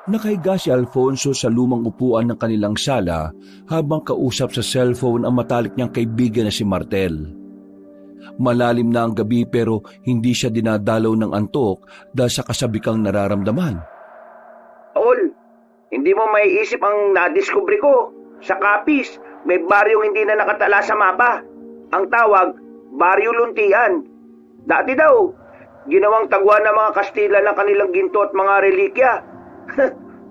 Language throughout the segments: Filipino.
Nakahiga si Alfonso sa lumang upuan ng kanilang sala habang kausap sa cellphone ang matalik niyang kaibigan na si Martel. Malalim na ang gabi pero hindi siya dinadalaw ng antok dahil sa kasabikang nararamdaman. Tol, hindi mo maiisip ang nadiskubre ko. Sa Capiz, may baryong hindi na nakatala sa mapa. Ang tawag, Baryo Luntian. Dati daw, ginawang tagwan ng mga Kastila ng kanilang ginto at mga relikya.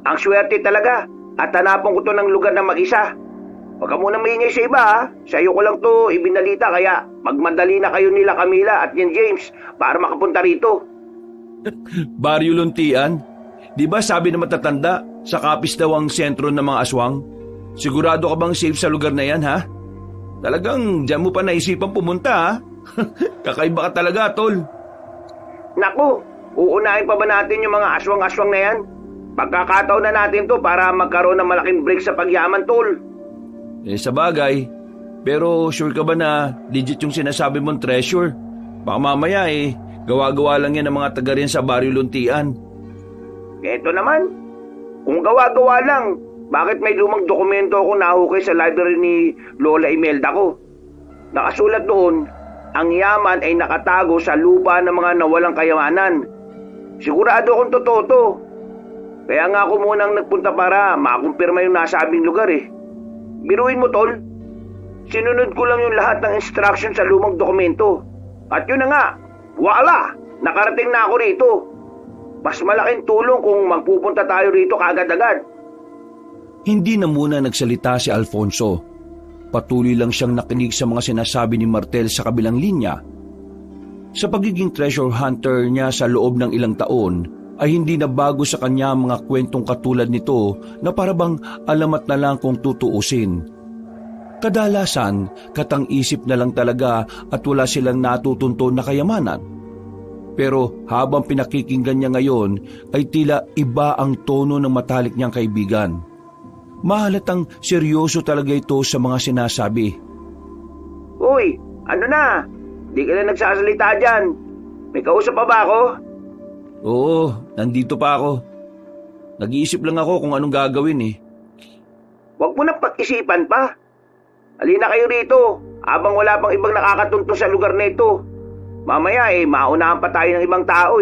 Ang swerte talaga at hanapon ko to ng lugar na mag-isa. Huwag ka muna maingay sa iba ha. Sa iyo ko lang to ibinalita kaya magmadali na kayo nila Camila at yan James para makapunta rito. Baryo Luntian? Di ba sabi na matatanda, sa Capiz daw ang sentro ng mga aswang? Sigurado ka bang safe sa lugar na yan ha? Talagang diyan mo pa naisipan pumunta ha? Kakaiba ka talaga, tol. Naku, uunahin pa ba natin yung mga aswang-aswang na yan? Pagkakataon na natin to para magkaroon ng malaking break sa pagyaman, tol. Sa bagay. Pero sure ka ba na legit yung sinasabi mong treasure? Baka mamaya gawa-gawa lang yan ng mga taga rin sa Baryo Luntian. Eto naman, kung gawa-gawa lang, bakit may lumang dokumento akong nahukay sa library ni Lola Imelda ko? Nakasulat doon, ang yaman ay nakatago sa lupa ng mga nawalang kayamanan. Sigurado akong totoo to. Kaya nga ako munang nagpunta para makumpirma yung nasabing lugar Biruin mo, tol. Sinunod ko lang yung lahat ng instruction sa lumang dokumento. At yun na nga, wala! Nakarating na ako rito. Mas malaking tulong kung magpupunta tayo rito kaagad-agad. Hindi na muna nagsalita si Alfonso. Patuloy lang siyang nakinig sa mga sinasabi ni Martel sa kabilang linya. Sa pagiging treasure hunter niya sa loob ng ilang taon, ay hindi na bago sa kanya mga kwentong katulad nito na parabang alamat na lang kung tutuusin. Kadalasan, katang-isip na lang talaga at wala silang natutunto na kayamanan. Pero habang pinakikinggan niya ngayon ay tila iba ang tono ng matalik niyang kaibigan. Mahalatang seryoso talaga ito sa mga sinasabi. Uy, ano na? Di ka na nagsasalita dyan. May kausap pa ba ako? Oo, nandito pa ako. Nag-iisip lang ako kung anong gagawin Huwag mo nang pag-isipan pa. Halina kayo rito, habang wala pang ibang nakakatuntong sa lugar na ito. Mamaya maunahan pa tayo ng ibang tao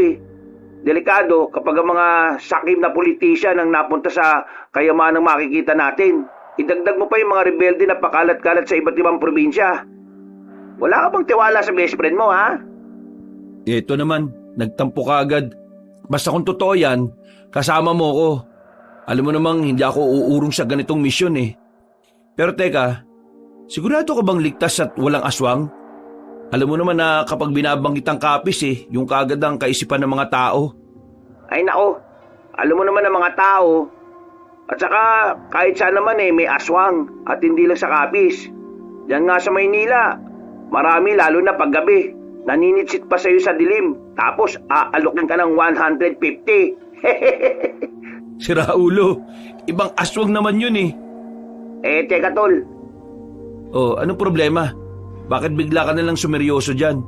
Delikado kapag ang mga sakim na politician ang napunta sa kayamanang makikita natin. Idagdag mo pa yung mga rebelde na pakalat-kalat sa iba't ibang probinsya. Wala ka bang tiwala sa best friend mo, ha? Ito naman, nagtampo ka agad. Basta kung totoo yan, kasama mo ko. Alam mo namang hindi ako uurong sa ganitong misyon Pero teka, sigurado ka bang ligtas at walang aswang? Alam mo naman na kapag binabanggit ang Capiz yung kaagad ang kaisipan ng mga tao. Ay nako, alam mo naman ng mga tao. At saka kahit saan naman may aswang at hindi lang sa Capiz. Diyan nga sa Maynila, marami lalo na paggabi. Naninitsit pa sa'yo sa dilim, tapos aalokin ka ng 150. Si Raulo, ibang aswang naman yun Teka tol. Oh, anong problema? Bakit bigla ka nalang sumeryoso dyan?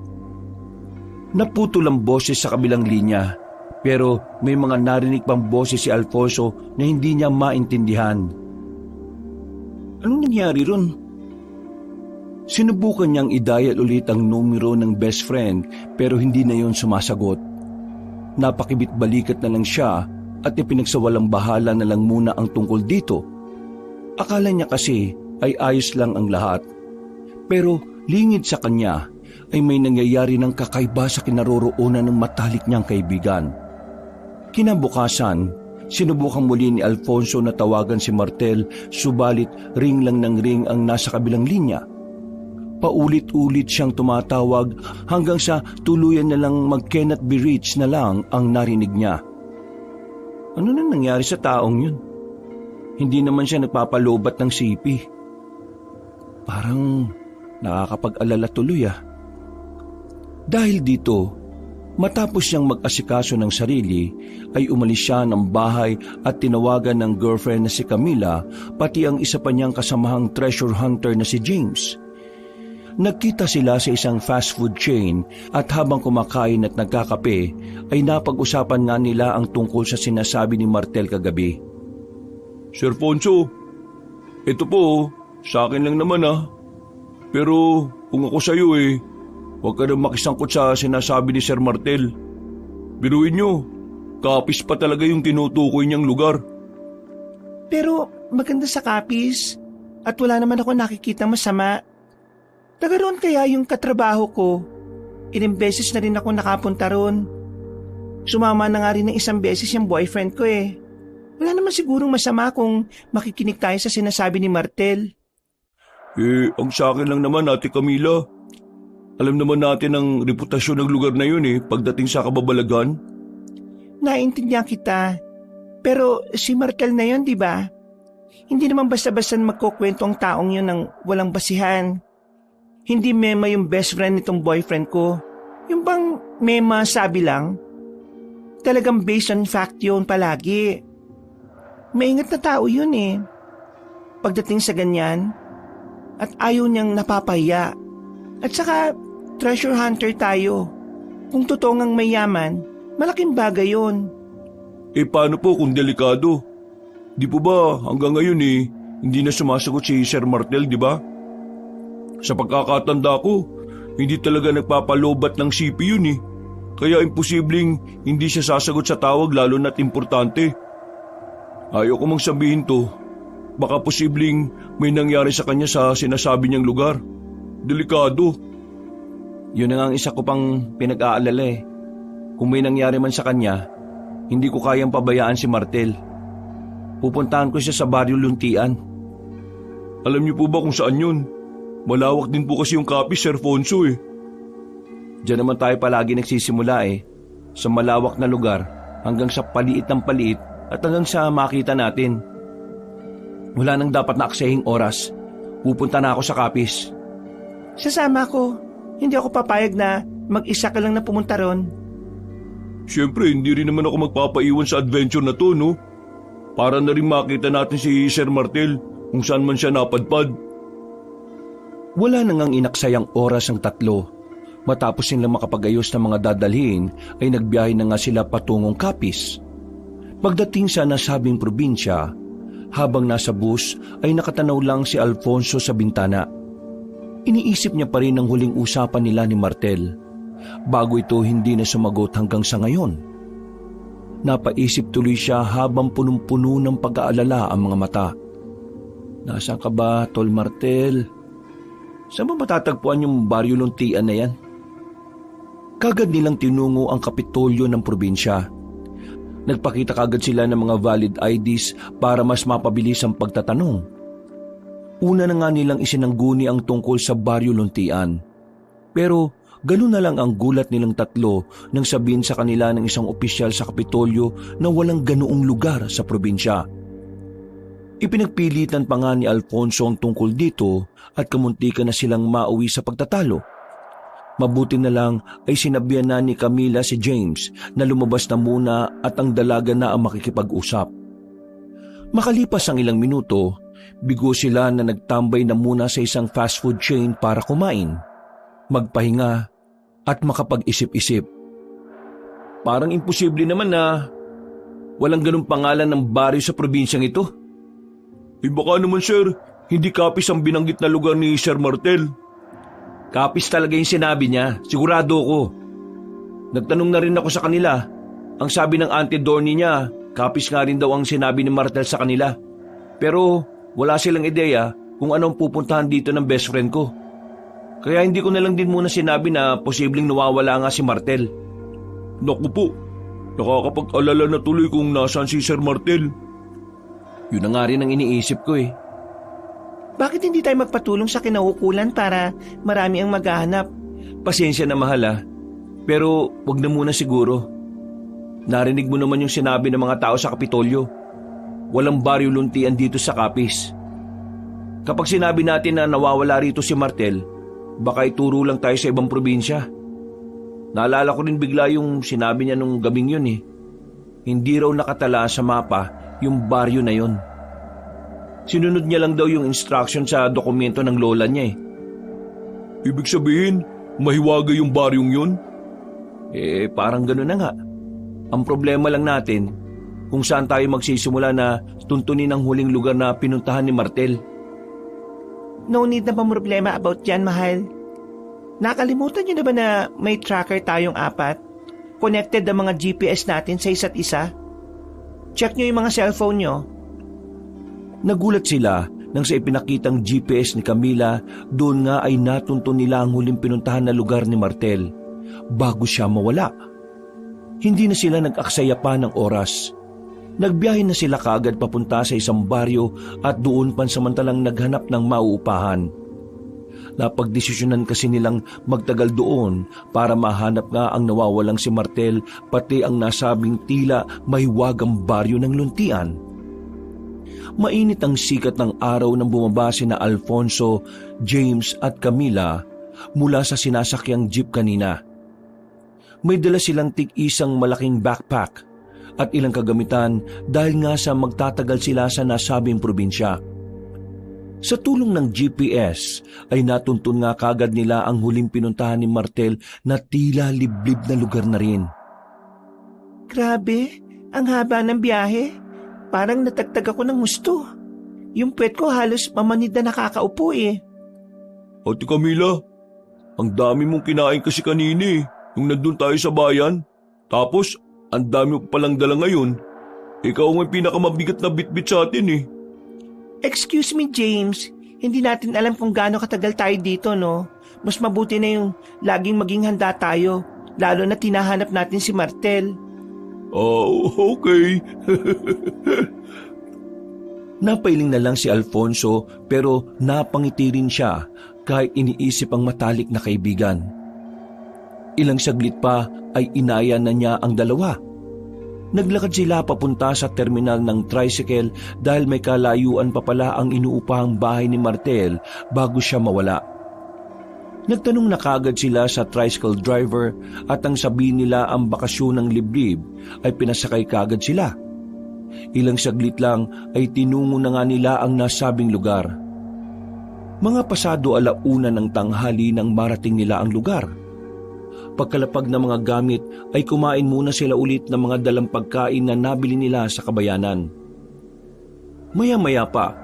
Naputol ang boses sa kabilang linya, pero may mga narinig pang boses si Alfonso na hindi niya maintindihan. Anong nangyari ron? Sinubukan niyang i-dial ulit ang numero ng best friend pero hindi na yon sumasagot. Napakibit-balikat na lang siya at ipinagsawalang bahala na lang muna ang tungkol dito. Akala niya kasi ay ayos lang ang lahat. Pero lingid sa kanya ay may nangyayari ng kakaiba sa kinaroroonan ng matalik niyang kaibigan. Kinabukasan, sinubukan muli ni Alfonso na tawagan si Martel subalit ring lang ng ring ang nasa kabilang linya. Paulit-ulit siyang tumatawag hanggang sa tuluyan na lang mag-cannot be reached na lang ang narinig niya. Ano na nangyari sa taong yun? Hindi naman siya nagpapalobat ng sipi. Parang nakakapag-alala tuloy Dahil dito, matapos siyang mag-asikaso ng sarili, ay umalis siya ng bahay at tinawagan ng girlfriend na si Camila, pati ang isa pa niyang kasamahang treasure hunter na si James. Nagkita sila sa isang fast food chain at habang kumakain at nagkakape ay napag-usapan nga nila ang tungkol sa sinasabi ni Martel kagabi. Sir Fonso, ito po, sa akin lang naman Pero kung ako sa'yo huwag ka na makisangkot sa sinasabi ni Sir Martel. Biruin nyo, Kapis pa talaga yung tinutukoy niyang lugar. Pero maganda sa Kapis at wala naman ako nakikita masama. Taga roon kaya yung katrabaho ko. Ilang beses na rin ako nakapunta roon. Sumama na nga rin ng isang beses yung boyfriend ko Wala naman sigurong masama kung makikinig tayo sa sinasabi ni Martel. Ang sa akin lang naman, Ate Camila. Alam naman natin ang reputasyon ng lugar na yun pagdating sa kababalagan. Naintindihan kita. Pero si Martel na yun, di ba? Hindi naman basta-basta magkukwento ang taong yun ng walang basihan. Hindi mema yung best friend nitong boyfriend ko. Yung bang mema sabi lang? Talagang based on fact yun palagi. Maingat na tao yun Pagdating sa ganyan, at ayaw niyang napapahiya. At saka, treasure hunter tayo. Kung totoo ngang mayaman, malaking bagay yun. Paano po kung delikado? Di po ba hanggang ngayon hindi na sumasagot si Sir Martel, di ba? Sa pagkakatanda ko, hindi talaga nagpapalobat ng CP yun Kaya imposibleng hindi siya sasagot sa tawag lalo na't importante. Ayaw ko mang sabihin to. Baka posibleng may nangyari sa kanya sa sinasabi niyang lugar. Delikado. Yun na nga ang isa ko pang pinag-aalala Kung may nangyari man sa kanya, hindi ko kayang pabayaan si Martel. Pupuntahan ko siya sa Baryo Luntian. Alam niyo po ba kung saan yun? Malawak din po kasi yung Kapis, Sir Fonso Diyan naman tayo palagi nagsisimula sa malawak na lugar hanggang sa paliit ng paliit at hanggang sa makita natin. Wala nang dapat na aksaying oras. Pupunta na ako sa Kapis. Sasama ko. Hindi ako papayag na mag-isa ka lang na pumunta ron. Siyempre, hindi rin naman ako magpapaiwan sa adventure na to, no? Para na rin makita natin si Sir Martel kung saan man siya napadpad. Wala na ngang inaksayang oras ang tatlo. Matapos nilang makapagayos ng mga dadalhin, ay nagbiyahe na nga sila patungong Kapis. Pagdating sa nasabing probinsya, habang nasa bus ay nakatanaw lang si Alfonso sa bintana. Iniisip niya pa rin ang huling usapan nila ni Martel. Bago ito hindi na sumagot hanggang sa ngayon. Napaisip tuloy siya habang punong-puno ng pag-aalala ang mga mata. Nasaan ka ba, Tol Martel? Saan ba matatagpuan yung Baryo Luntian na yan? Kagad nilang tinungo ang kapitolyo ng probinsya. Nagpakita kagad sila ng mga valid IDs para mas mapabilis ang pagtatanong. Una na nga nilang isinangguni ang tungkol sa Baryo Luntian. Pero ganun na lang ang gulat nilang tatlo nang sabihin sa kanila ng isang opisyal sa kapitolyo na walang ganoong lugar sa probinsya. Ipinagpilitan pa nga ni Alfonso ang tungkol dito at kamuntikan na silang mauwi sa pagtatalo. Mabuti na lang ay sinabihan na ni Camila si James na lumabas na muna at ang dalaga na ang makikipag-usap. Makalipas ang ilang minuto, bigo sila na nagtambay na muna sa isang fast food chain para kumain, magpahinga at makapag-isip-isip. Parang imposible naman na walang ganung pangalan ng baryo sa probinsyang ito. Baka naman sir, hindi Kapis ang binanggit na lugar ni Sir Martel. Kapis talaga yung sinabi niya, sigurado ko. Nagtanong na rin ako sa kanila. Ang sabi ng Auntie Dorny niya, Kapis nga rin daw ang sinabi ni Martel sa kanila. Pero wala silang ideya kung anong pupuntahan dito ng best friend ko. Kaya hindi ko na lang din muna sinabi na posibleng nawawala nga si Martel. Naku po, nakakapag-alala na tuloy kung nasaan si Sir Martel. Yun na nga rin ang iniisip ko Bakit hindi tayo magpatulong sa kinaukulan para marami ang maghahanap? Pasensya na mahal pero wag na muna siguro. Narinig mo naman yung sinabi ng mga tao sa Kapitolyo. Walang Baryo Luntian dito sa Kapis. Kapag sinabi natin na nawawala rito si Martel, baka ituro lang tayo sa ibang probinsya. Naalala ko rin bigla yung sinabi niya nung gabing yun Hindi raw nakatala sa mapa yung baryo na yun. Sinunod niya lang daw yung instruction sa dokumento ng lola niya Ibig sabihin, mahiwaga yung baryong yun? Parang gano'n na nga. Ang problema lang natin, kung saan tayo magsisimula na tuntunin ang huling lugar na pinuntahan ni Martel. No need na problema about yan, mahal. Nakalimutan niyo na ba na may tracker tayong 4? Connected ang mga GPS natin sa isa't isa? Check niyo yung mga cellphone niyo. Nagulat sila nang sa ipinakitang GPS ni Camila, doon nga ay natuntun nila ang huling pinuntahan na lugar ni Martel bago siya mawala. Hindi na sila nag-aksaya pa ng oras. Nagbiyahe na sila kaagad papunta sa isang baryo at doon pansamantalang naghanap ng mauupahan. Napagdesisyonan kasi nilang magtagal doon para mahanap nga ang nawawalang si Martel pati ang nasabing tila mahiwagang baryo ng luntian. Mainit ang sikat ng araw nang bumaba sina Alfonso, James at Camila mula sa sinasakyang jeep kanina. May dala silang tig-isang malaking backpack at ilang kagamitan dahil nga sa magtatagal sila sa nasabing probinsya. Sa tulong ng GPS ay natuntun nga kagad nila ang huling pinuntahan ni Martel na tila liblib na lugar na rin. Grabe, ang haba ng biyahe. Parang natagtag ako ng gusto. Yung puwet ko halos mamanid na nakakaupo eh. Ate Camila, ang dami mong kinain kasi kanina nung nandun tayo sa bayan. Tapos, ang dami mo palang dala ngayon. Ikaw ang pinakamabigat na bitbit sa atin Excuse me, James. Hindi natin alam kung gaano katagal tayo dito, no? Mas mabuti na yung laging maging handa tayo, lalo na tinahanap natin si Martel. Oh, okay. Napailing na lang si Alfonso pero napangiti rin siya kahit iniisip ang matalik na kaibigan. Ilang saglit pa ay inaya na niya ang dalawa. Naglakad sila papunta sa terminal ng tricycle dahil may kalayuan pa pala ang inuupahang bahay ni Martel bago siya mawala. Nagtanong na kagad sila sa tricycle driver at ang sabihin nila ang bakasyon ng liblib ay pinasakay kagad sila. Ilang saglit lang ay tinungo na nga nila ang nasabing lugar. Mga pasado 1:00 ng tanghali nang marating nila ang lugar. Pagkalapag ng mga gamit ay kumain muna sila ulit ng mga dalang pagkain na nabili nila sa kabayanan. Maya-maya pa,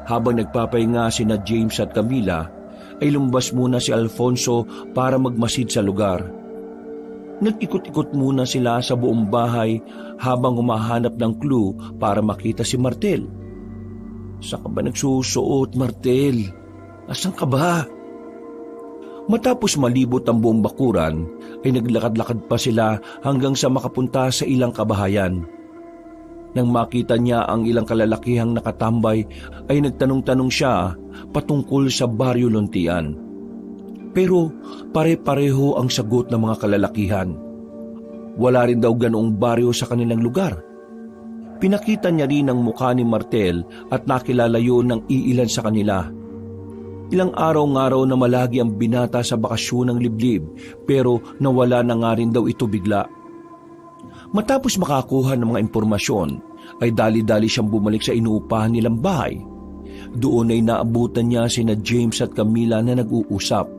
habang nagpapahinga sina James at Camila, ay lumabas muna si Alfonso para magmasid sa lugar. Nag-ikot-ikot muna sila sa buong bahay habang humahanap ng clue para makita si Martel. Saan ka ba nagsusuot, Martel? Asan ka ba? Matapos malibot ang buong bakuran, ay naglakad-lakad pa sila hanggang sa makapunta sa ilang kabahayan. Nang makita niya ang ilang kalalakihang nakatambay, ay nagtanong-tanong siya patungkol sa baryo Luntian. Pero pare-pareho ang sagot ng mga kalalakihan. Wala rin daw ganoong baryo sa kanilang lugar. Pinakita niya rin ang mukha ni Martel at nakilala yun ng iilan sa kanila. Ilang araw-araw na malagi ang binata sa bakasyon ng liblib pero nawala na nga rin daw ito bigla. Matapos makakuha ng mga impormasyon, ay dali-dali siyang bumalik sa inuupahan nilang bahay. Doon ay naabutan niya sina James at Camila na nag-uusap.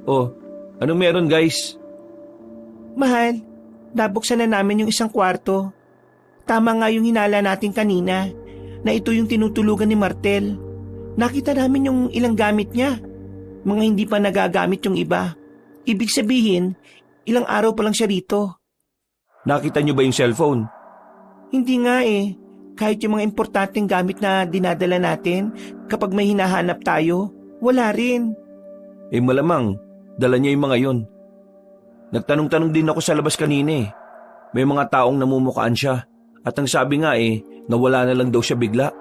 Oh, anong meron guys? Mahal, nabuksan na namin yung isang kwarto. Tama nga yung hinala natin kanina, na ito yung tinutulugan ni Martel. Nakita namin yung ilang gamit niya. Mga hindi pa nagagamit yung iba. Ibig sabihin, ilang araw pa lang siya rito. Nakita niyo ba yung cellphone? Hindi nga eh. Kahit yung mga importanteng gamit na dinadala natin, kapag may hinahanap tayo, wala rin. Malamang, dala niya yung mga yon. Nagtanong-tanong din ako sa labas kanina. May mga taong namumukaan siya. At ang sabi nga nawala na lang daw siya bigla.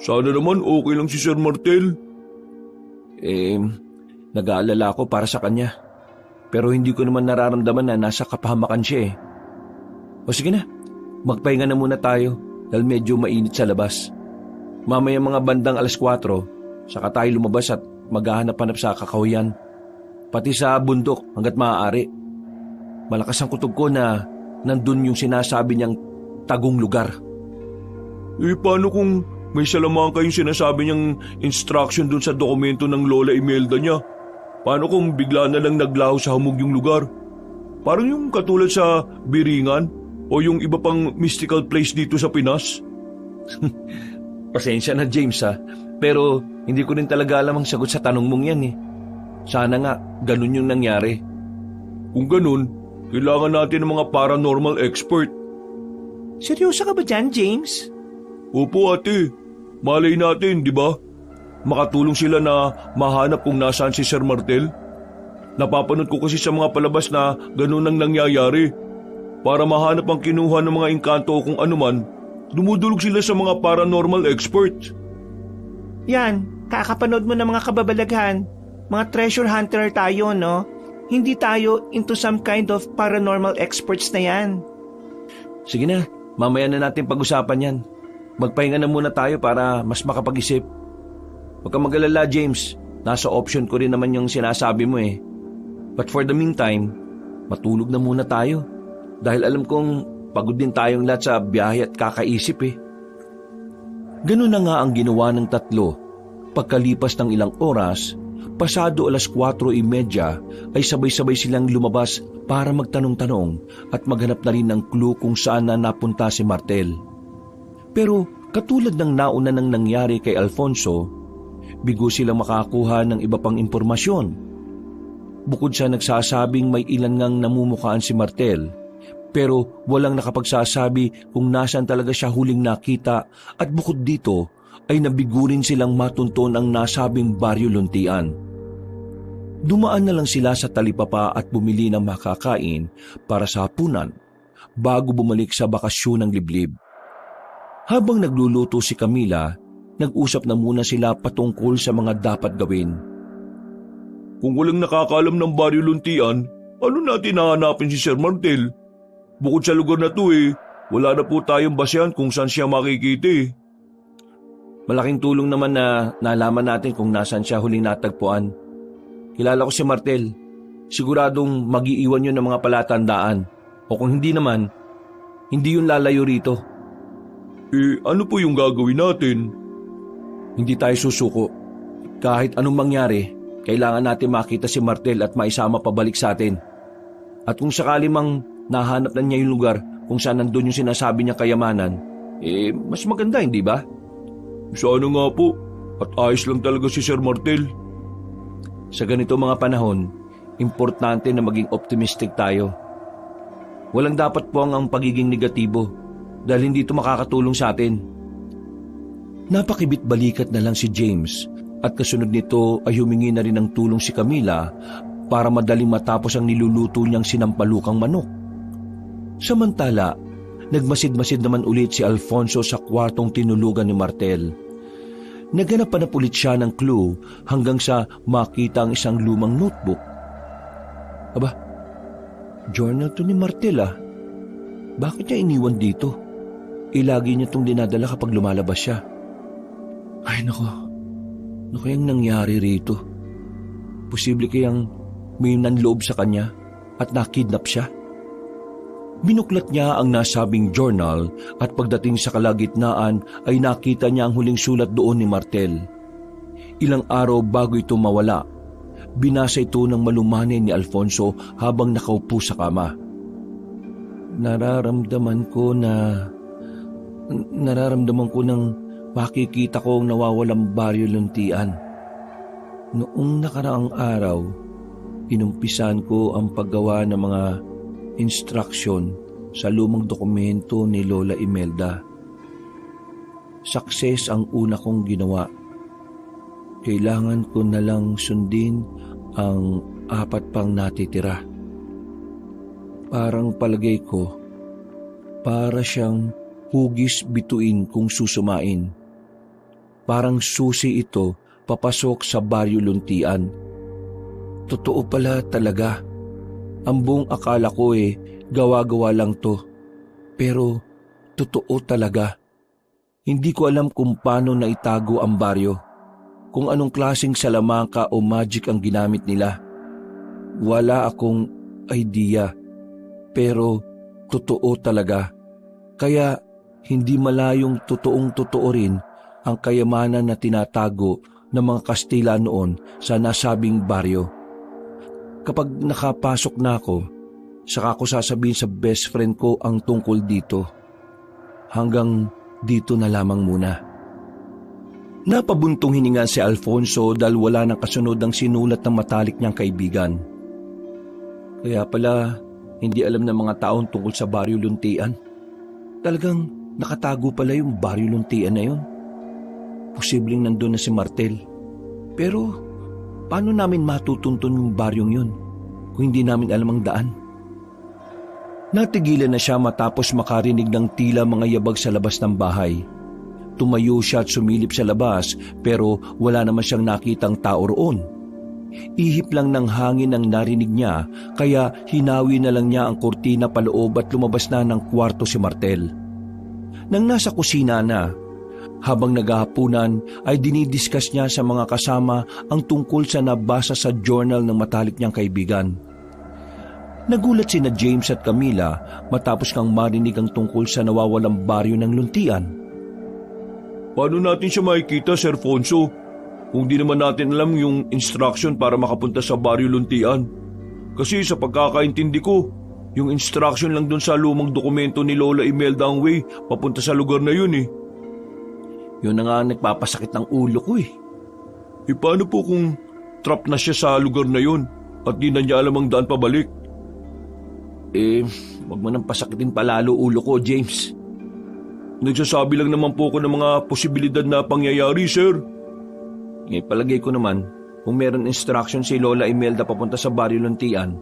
Sana naman okay lang si Sir Martel. Nag-aalala ako para sa kanya. Pero hindi ko naman nararamdaman na nasa kapahamakan siya O sige na, magpahinga na muna tayo dahil medyo mainit sa labas. Mamaya mga bandang 4:00, saka tayo lumabas at maghahanap-hanap sa kakahuyan. Pati sa bundok hanggat maaari. Malakas ang kutob ko na nandun yung sinasabi niyang tagong lugar. Paano kung may salamaan kayong sinasabi niyang instruction dun sa dokumento ng Lola Imelda niya? Paano kung bigla na lang naglaho sa hamog yung lugar? Parang yung katulad sa Biringan o yung iba pang mystical place dito sa Pinas. Pasensya na James pero hindi ko rin talaga alam ang sagot sa tanong mong yan eh. Sana nga ganun yung nangyari. Kung ganun, kailangan natin ng mga paranormal expert. Seryoso ka ba dyan, James? Opo ate, malay natin, di ba? Makatulong sila na mahanap kung nasaan si Sir Martel. Napapanood ko kasi sa mga palabas na ganun ang nangyayari. Para mahanap ang kinuha ng mga engkanto o kung anuman, dumudulog sila sa mga paranormal experts. Yan, kakapanood mo ng mga kababalaghan. Mga treasure hunter tayo, no? Hindi tayo into some kind of paranormal experts na yan. Sige na, mamaya na natin pag-usapan yan. Magpahinga na muna tayo para mas makapag-isip. Huwag kang mag-alala, James. Nasa option ko rin naman yung sinasabi mo eh. But for the meantime, matulog na muna tayo. Dahil alam kong pagod din tayong lahat sa biyahe at kakaisip eh. Ganun na nga ang ginawa ng tatlo. Pagkalipas ng ilang oras, pasado 4:30 ay sabay-sabay silang lumabas para magtanong-tanong at maghanap na rin ng clue kung saan na napunta si Martel. Pero katulad ng nauna nang nangyari kay Alfonso, bigo silang makakuha ng iba pang impormasyon. Bukod sa nagsasabing may ilan ngang namumukhaan si Martel, pero walang nakapagsasabi kung nasaan talaga siya huling nakita at bukod dito ay nabigurin silang matunton ang nasabing Baryo Luntian. Dumaan na lang sila sa talipapa at bumili ng makakain para sa hapunan bago bumalik sa bakasyon ng liblib. Habang nagluluto si Camila, nag-usap na muna sila patungkol sa mga dapat gawin. Kung walang nakakaalam ng Baryo Luntian, ano natin hahanapin si Sir Martel? Bukod sa lugar na to wala na po tayong basehan kung saan siya makikita eh. Malaking tulong naman na nalaman natin kung nasaan siya huling natagpuan. Kilala ko si Martel. Siguradong mag-iiwan yun ng mga palatandaan. O kung hindi naman, hindi yun lalayo rito. Ano po yung gagawin natin? Hindi tayo susuko. Kahit anong mangyari, kailangan natin makita si Martel at maisama pabalik sa atin. At kung sakali mang nahanap na niya yung lugar kung saan nandun yung sinasabi niya kayamanan, mas maganda, hindi ba? Sana nga po. At ayos lang talaga si Sir Martel. Sa ganito mga panahon, importante na maging optimistic tayo. Walang dapat po ang pagiging negatibo dahil hindi ito makakatulong sa atin. Napakibit-balikat na lang si James at kasunod nito ay humingi na rin ng tulong si Camila para madaling matapos ang niluluto niyang sinampalukang manok. Samantala, nagmasid-masid naman ulit si Alfonso sa kwartong tinulugan ni Martel. Naghanap pa na ulit siya ng clue hanggang sa makita ang isang lumang notebook. Aba, journal to ni Martel Bakit niya iniwan dito? Lagi niya itong dinadala kapag lumalabas siya. Ay nako, ano kayang nangyari rito? Posible kayang may nanloob sa kanya at nakidnap siya? Binuklat niya ang nasabing journal at pagdating sa kalagitnaan ay nakita niya ang huling sulat doon ni Martel. Ilang araw bago ito mawala, binasa ito ng malumanay ni Alfonso habang nakaupo sa kama. Nararamdaman ko ng makikita ko ang nawawalang Baryo Luntian. Noong nakaraang araw, inumpisan ko ang paggawa ng mga instruction sa lumang dokumento ni Lola Imelda. Success ang una kong ginawa. Kailangan ko na lang sundin ang 4 pang natitira. Parang palagay ko, para siyang hugis bituin kung susumain. Parang susi ito papasok sa Baryo Luntian. Totoo pala talaga. Ang buong akala ko gawa-gawa lang to. Pero totoo talaga. Hindi ko alam kung paano naitago ang baryo. Kung anong klaseng salamangka o magic ang ginamit nila. Wala akong idea. Pero totoo talaga. Kaya hindi malayong totoong-totoo rin ang kayamanan na tinatago ng mga Kastila noon sa nasabing baryo. kapag nakapasok na ako, saka ko sasabihin sa best friend ko ang tungkol dito. Hanggang dito na lamang muna. Napabuntong hininga si Alfonso dahil wala nang kasunod ang sinulat ng matalik niyang kaibigan. Kaya pala, hindi alam ng mga taon tungkol sa Baryo Luntian. Talagang nakatago pala yung Baryo Luntian na yun. Posibleng nandun na si Martel. Pero, paano namin matutuntun yung baryong yun kung hindi namin alam ang daan? Natigilan na siya matapos makarinig ng tila mga yabag sa labas ng bahay. Tumayo siya at sumilip sa labas pero wala naman siyang nakitang tao roon. Ihip lang ng hangin ang narinig niya kaya hinawi na lang niya ang kurtina paloob at lumabas na ng kwarto si Martel. Nang nasa kusina na, habang naghahapunan ay dinidiscuss niya sa mga kasama ang tungkol sa nabasa sa journal ng matalik niyang kaibigan. Nagulat sina James at Camila matapos kang marinig ang tungkol sa nawawalang baryo ng Luntian. Paano natin siya makikita, Sir Fonso? Kung di naman natin alam yung instruction para makapunta sa Baryo Luntian. Kasi sa pagkakaintindi ko, yung instruction lang dun sa lumang dokumento ni Lola Imelda ang way papunta sa lugar na yun eh. Yun na nga nagpapasakit ng ulo ko eh. Paano po kung trap na siya sa lugar na yun at di na niya alam ang daan pabalik? Wag mo nang pasakitin palalo ulo ko, James. Nagsasabi lang naman po ko ng mga posibilidad na pangyayari, sir. Palagay ko naman, kung meron instruction si Lola Imelda papunta sa Baryo Luntian,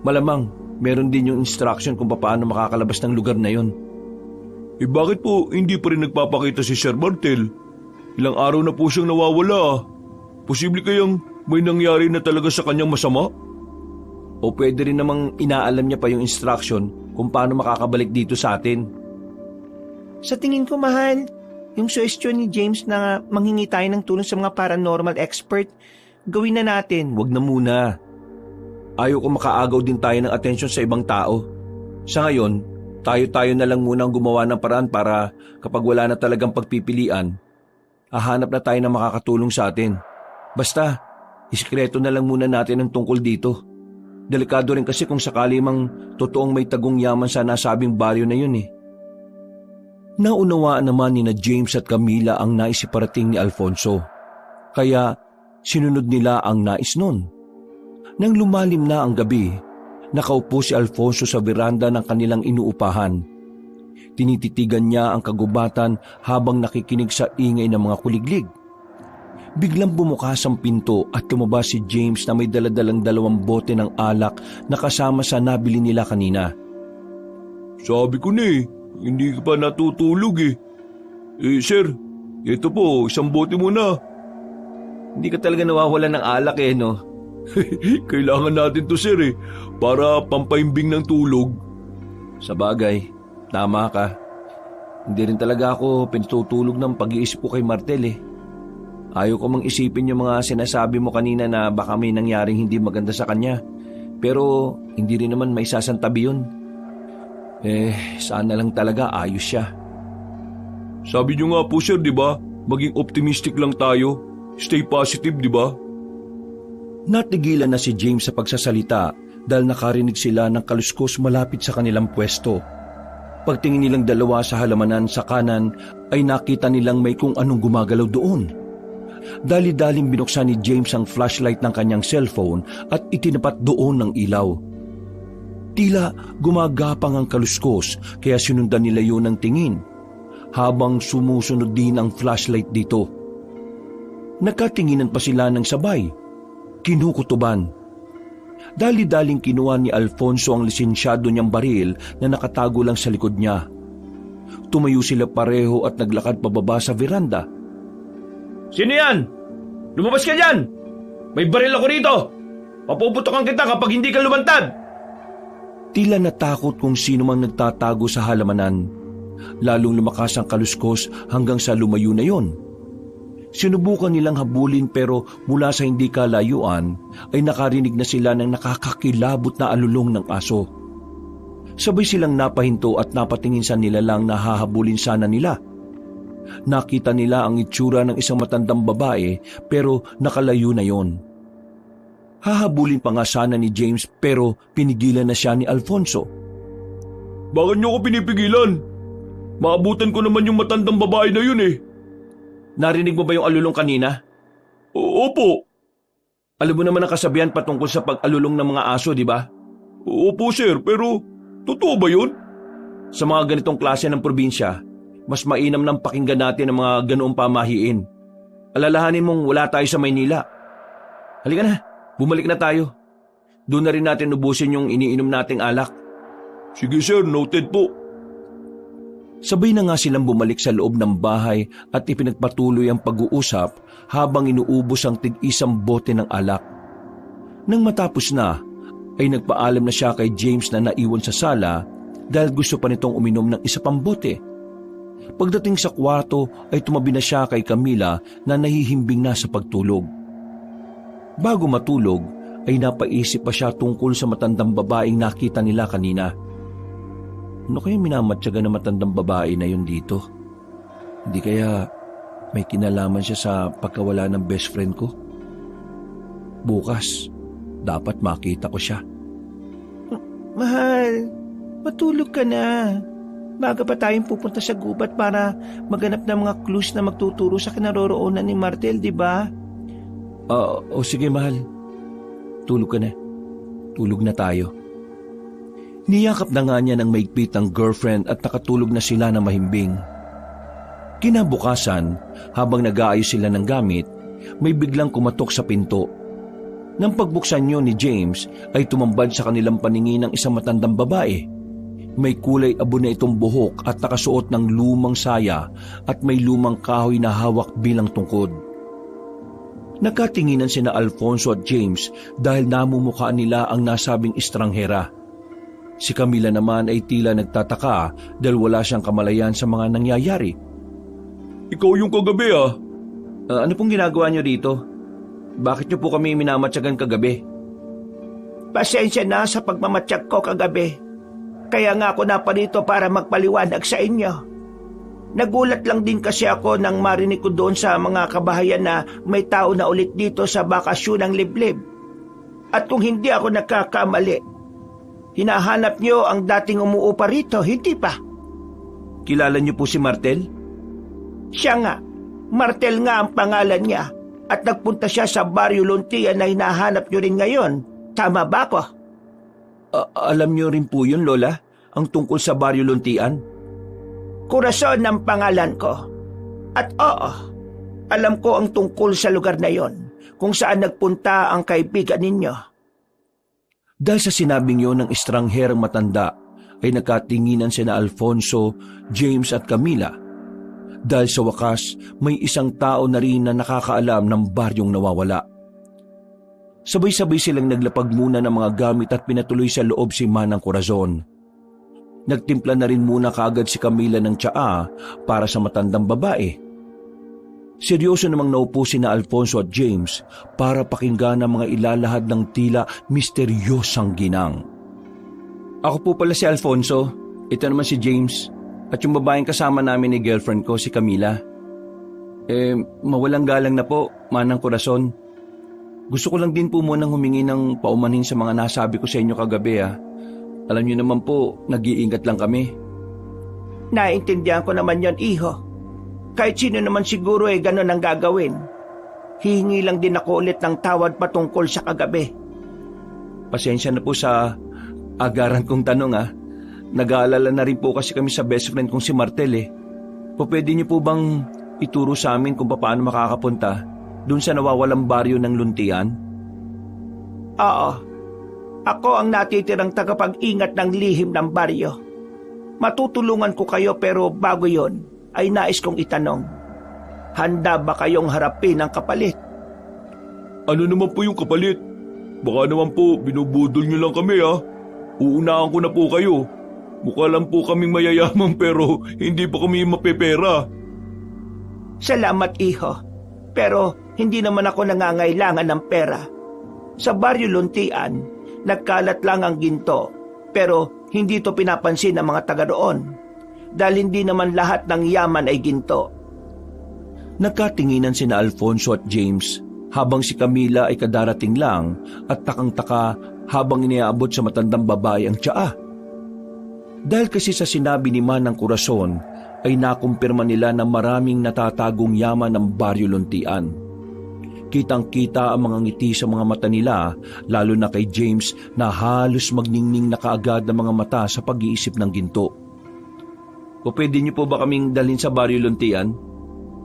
malamang meron din yung instruction kung paano makakalabas ng lugar na yun. Bakit po hindi pa rin nagpapakita si Sir Martel? Ilang araw na po siyang nawawala. Posible kayang may nangyari na talaga sa kanyang masama? O pwede rin namang inaalam niya pa yung instruction kung paano makakabalik dito sa atin. Sa tingin ko, mahal, yung suggestion ni James na manghingi tayo ng tulong sa mga paranormal expert, gawin na natin. Wag na muna. Ayaw ko makaagaw din tayo ng atensyon sa ibang tao. Sa ngayon, tayo-tayo na lang muna ang gumawa ng paraan para kapag wala na talagang pagpipilian, hahanap na tayo ng makakatulong sa atin. Basta, isikreto na lang muna natin ang tungkol dito. Delikado rin kasi kung sakali mang totoong may tagong yaman sa nasabing baryo na yun eh. Naunawaan naman ni na James at Camila ang nais iparating ni Alfonso. Kaya sinunod nila ang nais nun. Nang lumalim na ang gabi, nakaupo si Alfonso sa veranda ng kanilang inuupahan. Tinititigan niya ang kagubatan habang nakikinig sa ingay ng mga kuliglig. Biglang bumukas ang pinto at lumabas si James na may daladalang 2 bote ng alak na kasama sa nabili nila kanina. Sabi ko na eh, hindi ka pa natutulog eh. Sir, ito po, 1 bote muna. Hindi ka talaga nawawala ng alak eh, no? Kailangan natin to, sir eh, para pampaimbing ng tulog. Sa bagay, tama ka. Hindi rin talaga ako pinatutulog ng pag-iisip ko kay Martel eh. Ayaw ko mang isipin yung mga sinasabi mo kanina na baka may nangyaring hindi maganda sa kanya. Pero hindi rin naman may sasantabi yun. Sana lang talaga ayos siya. Sabi niyo nga po, sir, di ba? Maging optimistic lang tayo. Stay positive, di ba? Natigilan na si James sa pagsasalita dahil nakarinig sila ng kaluskos malapit sa kanilang pwesto. Pagtingin nilang dalawa sa halamanan sa kanan ay nakita nilang may kung anong gumagalaw doon. Dali-daling binuksan ni James ang flashlight ng kanyang cellphone at itinapat doon ng ilaw. Tila gumagapang ang kaluskos kaya sinundan nila yun ng tingin habang sumusunod din ang flashlight dito. Nakatinginan pa sila ng sabay. Kinukutuban. Dali-daling kinuha ni Alfonso ang lisensyado niyang baril na nakatago lang sa likod niya. Tumayo sila pareho at naglakad pababa sa veranda. Sino yan? Lumabas ka dyan! May baril ako rito! Papuputokan kita kapag hindi ka lumantad! Tila natakot kung sino mang nagtatago sa halamanan. Lalong lumakas ang kaluskos hanggang sa lumayo na yon. Sinubukan nilang habulin pero mula sa hindi kalayuan ay nakarinig na sila ng nakakakilabot na alulong ng aso. Sabay silang napahinto at napatingin sa nilalang na hahabulin sana nila. Nakita nila ang itsura ng isang matandang babae pero nakalayo na yon. Hahabulin pa nga sana ni James pero pinigilan na siya ni Alfonso. Bakit niyo ako pinipigilan? Maabutan ko naman yung matandang babae na yun eh. Narinig mo ba yung alulong kanina? Opo. Alam mo naman ang kasabihan patungkol sa pag-alulong ng mga aso, di ba? Opo sir, pero totoo ba yun? Sa mga ganitong klase ng probinsya, mas mainam nang pakinggan natin ang mga ganoong pamahiin. Alalahanin mong wala tayo sa Maynila. Halika na, bumalik na tayo. Doon na rin natin ubusin yung iniinom nating alak. Sige sir, noted po. Sabay na nga silang bumalik sa loob ng bahay at ipinagpatuloy ang pag-uusap habang inuubos ang tig-isang bote ng alak. Nang matapos na, ay nagpaalam na siya kay James na naiwan sa sala dahil gusto pa nitong uminom ng isa pang bote. Pagdating sa kwarto ay tumabi na siya kay Camila na nahihimbing na sa pagtulog. Bago matulog ay napaisip pa siya tungkol sa matandang babaeng nakita nila kanina. Ano kaya minamatyaga na matandang babae na yun dito? Hindi kaya may kinalaman siya sa pagkawala ng best friend ko? Bukas, dapat makita ko siya. Mahal, matulog ka na. Baga pa tayong pupunta sa gubat para maghanap ng mga clues na magtuturo sa kinaroroonan ni Martel, di ba? O sige mahal, tulog ka na. Tulog na tayo. Niyakap na nga niya ng maigpit ang girlfriend at nakatulog na sila ng mahimbing. Kinabukasan, habang nag-aayos sila ng gamit, may biglang kumatok sa pinto. Nang pagbuksan niyo ni James ay tumambad sa kanilang paningin ng isang matandang babae. May kulay abo na itong buhok at nakasuot ng lumang saya at may lumang kahoy na hawak bilang tungkod. Nagkatinginan sina Alfonso at James dahil namumukhaan nila ang nasabing estranghera. Si Camila naman ay tila nagtataka dahil wala siyang kamalayan sa mga nangyayari. Ikaw yung kagabi ah. Ano pong ginagawa niyo dito? Bakit niyo po kami minamatyagan kagabi? Pasensya na sa pagmamatsyag ko kagabi. Kaya nga ako naparito para magpaliwanag sa inyo. Nagulat lang din kasi ako nang marinig ko doon sa mga kabahayan na may tao na ulit dito sa bakasyon ng liblib. At kung hindi ako nagkakamali, hinahanap niyo ang dating umuupa rito, hindi pa? Kilala niyo po si Martel? Siya nga, Martel nga ang pangalan niya at nagpunta siya sa Baryo Luntian na hinahanap niyo rin ngayon. Tama ba ko? Alam niyo rin po yun, Lola? Ang tungkol sa Baryo Luntian? Corazon ang pangalan ko. At oo, alam ko ang tungkol sa lugar na yon, kung saan nagpunta ang kaibigan ninyo. Dahil sa sinabing yon ng estrangherang matanda, ay nakatinginan sina Alfonso, James at Camila. Dahil sa wakas, may isang tao na rin na nakakaalam ng baryong nawawala. Sabay-sabay silang naglapag muna ng mga gamit at pinatuloy sa loob si Manang Corazon. Nagtimpla na rin muna kaagad si Camila ng tsaa para sa matandang babae. Seryoso namang naupo sina Alfonso at James para pakinggan ang mga ilalahad ng tila misteryosang ginang. Ako po pala si Alfonso, ito naman si James, at yung babaeng kasama namin ni girlfriend ko, si Camila. Mawalang galang na po, Manang Corazon. Gusto ko lang din po munang humingi ng paumanhin sa mga nasabi ko sa inyo kagabi ah. Alam niyo naman po, nag-iingat lang kami. Naintindihan ko naman yon, iho. Kahit sino naman siguro ay ganun ang gagawin. Hihingi lang din ako ulit ng tawad patungkol sa kagabi. Pasensya na po sa agaran kong tanong ah. Nag-aalala na rin po kasi kami sa best friend kong si Martel eh. Pwede niyo po bang ituro sa amin kung paano makakapunta dun sa nawawalang baryo ng Luntian? Oo. Ako ang natitirang tagapag-ingat ng lihim ng baryo. Matutulungan ko kayo pero bago yon ay nais kong itanong. Handa ba kayong harapin ang kapalit? Ano naman po yung kapalit? Baka naman po binubudol niyo lang kami ah. Uunahan ko na po kayo. Mukha lang po kaming mayayaman pero hindi pa kami mapepera. Salamat, iho. Pero hindi naman ako nangangailangan ng pera. Sa Baryo Luntian, nagkalat lang ang ginto, pero hindi to pinapansin ng mga taga roon. Dahil hindi naman lahat ng yaman ay ginto. Nagkatinginan sina Alfonso at James habang si Camila ay kadarating lang at takang-taka habang iniaabot sa matandang babae ang tsaa. Dahil kasi sa sinabi ni Manang Corazon ay nakumpirma nila na maraming natatagong yaman ng Baryo Luntian. Kitang-kita ang mga ngiti sa mga mata nila, lalo na kay James na halos magningning na kaagad ng mga mata sa pag-iisip ng ginto. O pwede niyo po ba kaming dalhin sa Baryo Luntian?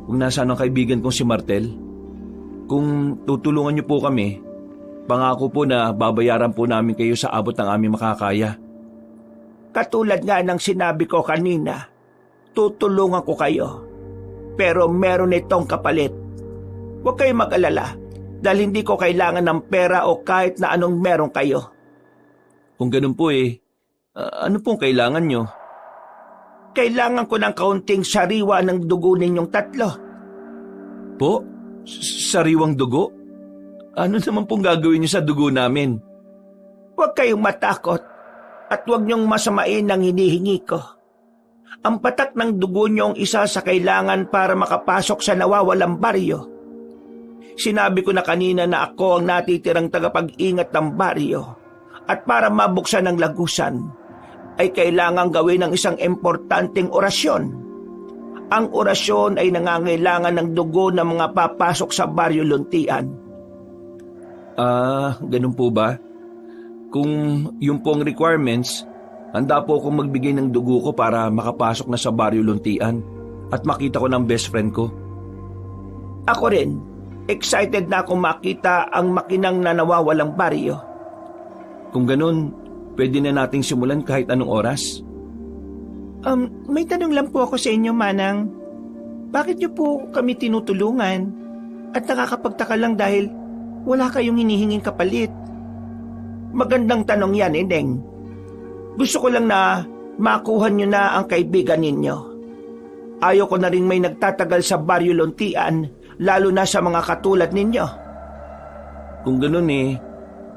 Kung nasaan ang kaibigan kong si Martel? Kung tutulungan niyo po kami, pangako po na babayaran po namin kayo sa abot ng aming makakaya. Katulad nga ng sinabi ko kanina, tutulungan ko kayo. Pero meron itong kapalit. Huwag kayong mag-alala dahil hindi ko kailangan ng pera o kahit na anong meron kayo. Kung ganun po ano pong kailangan nyo? Kailangan ko ng kaunting sariwa ng dugo ninyong tatlo. Po? Sariwang dugo? Ano naman pong gagawin nyo sa dugo namin? Huwag kayong matakot at huwag niyong masamain ang hinihingi ko. Ang patak ng dugo niyo ang isa sa kailangan para makapasok sa nawawalang baryo. Sinabi ko na kanina na ako ang natitirang tagapag-ingat ng baryo at para mabuksan ang lagusan ay kailangang gawin ng isang importanteng orasyon. Ang orasyon ay nangangailangan ng dugo ng mga papasok sa Baryo Luntian. Ganun po ba? Kung yung pong requirements, handa po akong magbigay ng dugo ko para makapasok na sa Baryo Luntian at makita ko ng best friend ko. Ako rin. Excited na akong makita ang makinang na nawawalang baryo. Kung ganun, pwede na nating simulan kahit anong oras? May tanong lang po ako sa inyo, Manang. Bakit niyo po kami tinutulungan? At nakakapagtaka lang dahil wala kayong hinihinging kapalit. Magandang tanong yan, Ineng. Gusto ko lang na makuha niyo na ang kaibigan ninyo. Ayaw ko na rin may nagtatagal sa Baryo Luntian, lalo na sa mga katulad ninyo. Kung ganun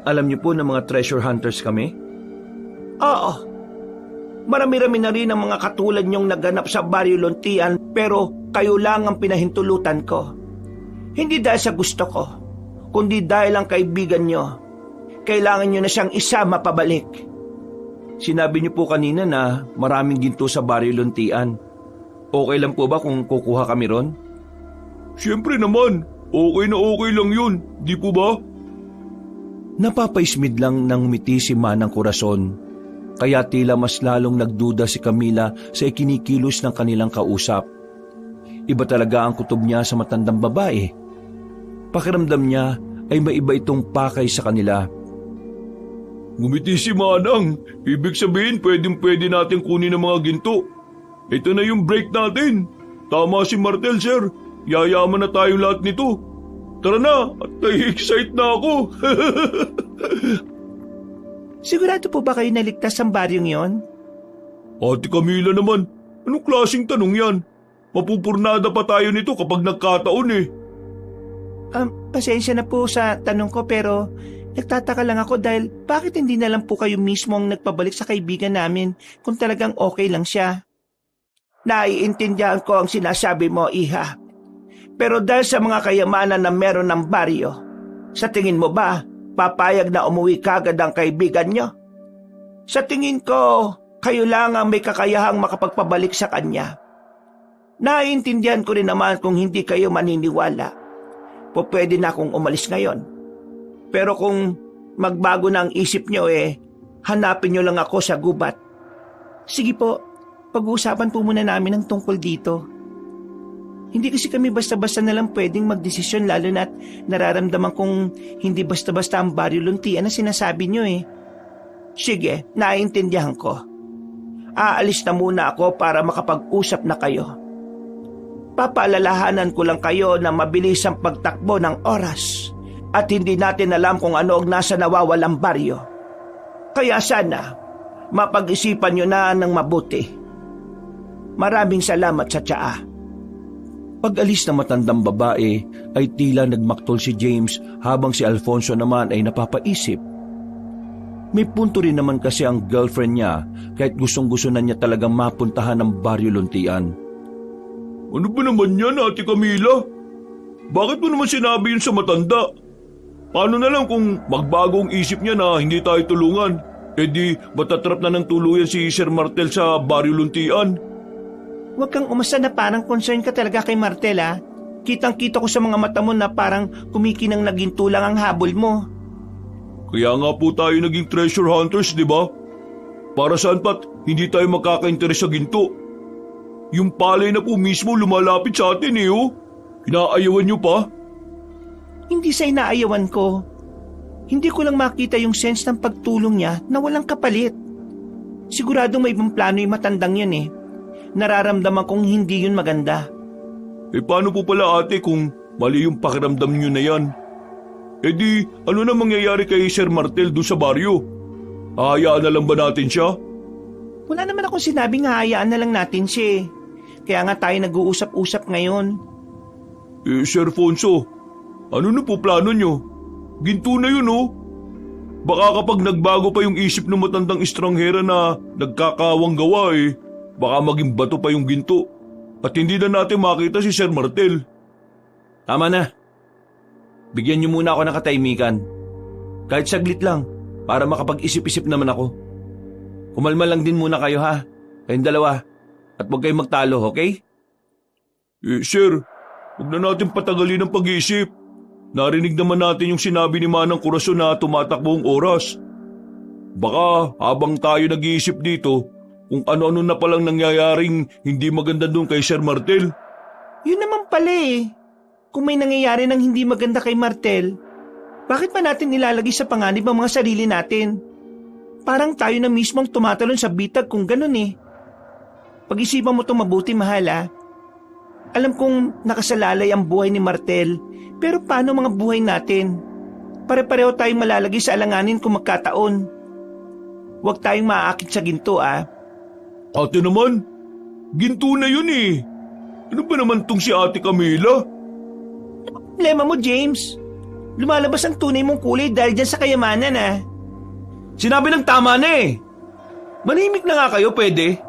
alam niyo po na mga treasure hunters kami? Oo. Marami-rami na rin ang mga katulad niyong naganap sa Baryo Luntian pero kayo lang ang pinahintulutan ko. Hindi dahil sa gusto ko, kundi dahil ang kaibigan niyo. Kailangan niyo na siyang isama pabalik. Sinabi niyo po kanina na maraming ginto sa Baryo Luntian. Okay lang po ba kung kukuha kami ron? Siyempre naman, okay na okay lang yun, di po ba? Napapaismid lang ng ngumiti si Manang Corazon, kaya tila mas lalong nagduda si Camila sa ikinikilos ng kanilang kausap. Iba talaga ang kutob niya sa matandang babae. Pakiramdam niya ay maiba itong pakay sa kanila. Ngumiti si Manang, ibig sabihin pwedeng-pwede natin kunin ang mga ginto. Ito na yung break natin. Tama si Martel, sir. Yayaman na tayong lahat nito. Tara na, at nai-excite na ako. Sigurado po ba kayo naligtas ang baryong yon? Ate Camila naman, anong klaseng tanong yan? Mapupurnada pa tayo nito kapag nagkataon Pasensya na po sa tanong ko pero nagtataka lang ako dahil bakit hindi na lang po kayo mismo ang nagpabalik sa kaibigan namin kung talagang okay lang siya? Naiintindihan ko ang sinasabi mo, Iha. Pero dahil sa mga kayamanan na meron ng baryo, sa tingin mo ba, papayag na umuwi kagad ang kaibigan nyo? Sa tingin ko, kayo lang ang may kakayahang makapagpabalik sa kanya. Naiintindihan ko rin naman kung hindi kayo maniniwala. Pwede na akong umalis ngayon. Pero kung magbago na ang isip nyo hanapin nyo lang ako sa gubat. Sige po, pag-uusapan po muna namin ang tungkol dito. Hindi kasi kami basta-basta na lang pwedeng magdesisyon lalo na't nararamdaman kong hindi basta-basta ang Baryo Luntian na sinasabi nyo Sige, naiintindihan ko. Aalis na muna ako para makapag-usap na kayo. Papaalalahanan ko lang kayo na mabilis ang pagtakbo ng oras at hindi natin alam kung ano ang nasa nawawalang baryo. Kaya sana, mapag-isipan nyo na ng mabuti. Maraming salamat sa tsaa. Pag-alis ng matandang babae ay tila nagmaktol si James habang si Alfonso naman ay napapaisip. May punto rin naman kasi ang girlfriend niya kahit gustong-gusto na niya talagang mapuntahan ng Baryo Luntian. Ano ba naman yan, Ate Camila? Bakit mo naman sinabi yun sa matanda? Paano na lang kung magbago ang isip niya na hindi tayo tulungan? E di matatrap na ng tuluyan si Sir Martel sa Baryo Luntian. Huwag kang umasa na parang concern ka talaga kay Martel ah. Kitang-kita ko sa mga mata mo na parang kumikinang naging tulang ang habol mo. Kaya nga po tayo naging treasure hunters, di ba? Para saan pat hindi tayo magkaka-interes sa ginto? Yung palay na po mismo lumalapit sa atin eh oh. Inaayawan niyo pa? Hindi sa inaayawan ko. Hindi ko lang makita yung sense ng pagtulong niya na walang kapalit. Siguradong may ibang plano yung matandang yun eh. Nararamdaman kong hindi yun maganda. Eh paano po pala ate kung mali yung pakiramdam niyo na yan? Eh di ano na mangyayari kay Sir Martel doon sa baryo? Hahayaan na lang ba natin siya? Wala naman akong sinabing hahayaan na lang natin siya eh. Kaya nga tayo nag-uusap-usap ngayon. Eh Sir Fonso, ano na po plano niyo? Ginto na yun oh. Baka kapag nagbago pa yung isip ng matandang estranghera na nagkakawang gawa eh, baka maging bato pa yung ginto. At hindi na natin makita si Sir Martel. Tama na. Bigyan niyo muna ako ng katahimikan. Kahit saglit lang, para makapag-isip-isip naman ako. Kumalma lang din muna kayo ha, kayong dalawa. At huwag kayong magtalo, okay? Eh sir, huwag na natin patagalin ang pag-iisip. Narinig naman natin yung sinabi ni Manang Corazon na tumatakbo ang oras. Baka habang tayo nag-iisip dito, kung ano-ano na palang nangyayaring hindi maganda doon kay Sir Martel. Yun naman pala eh. Kung may nangyayari ng hindi maganda kay Martel, bakit pa natin nilalagay sa panganib ang mga sarili natin? Parang tayo na mismo ang tumatalon sa bitag kung ganun eh. Pag-isipan mo itong mabuti, mahal ah. Alam kong nakasalalay ang buhay ni Martel, pero paano mga buhay natin? Pare-pareho tayong malalagay sa alanganin kung magkataon. Huwag tayong maaakit sa ginto ah. Ate naman, ginto na yun eh. Ano ba naman tong si Ate Camila? Problema mo, James. Lumalabas ang tunay mong kulay dahil dyan sa kayamanan ah. Sinabi ng tama na eh. Manimik na nga kayo, pwede.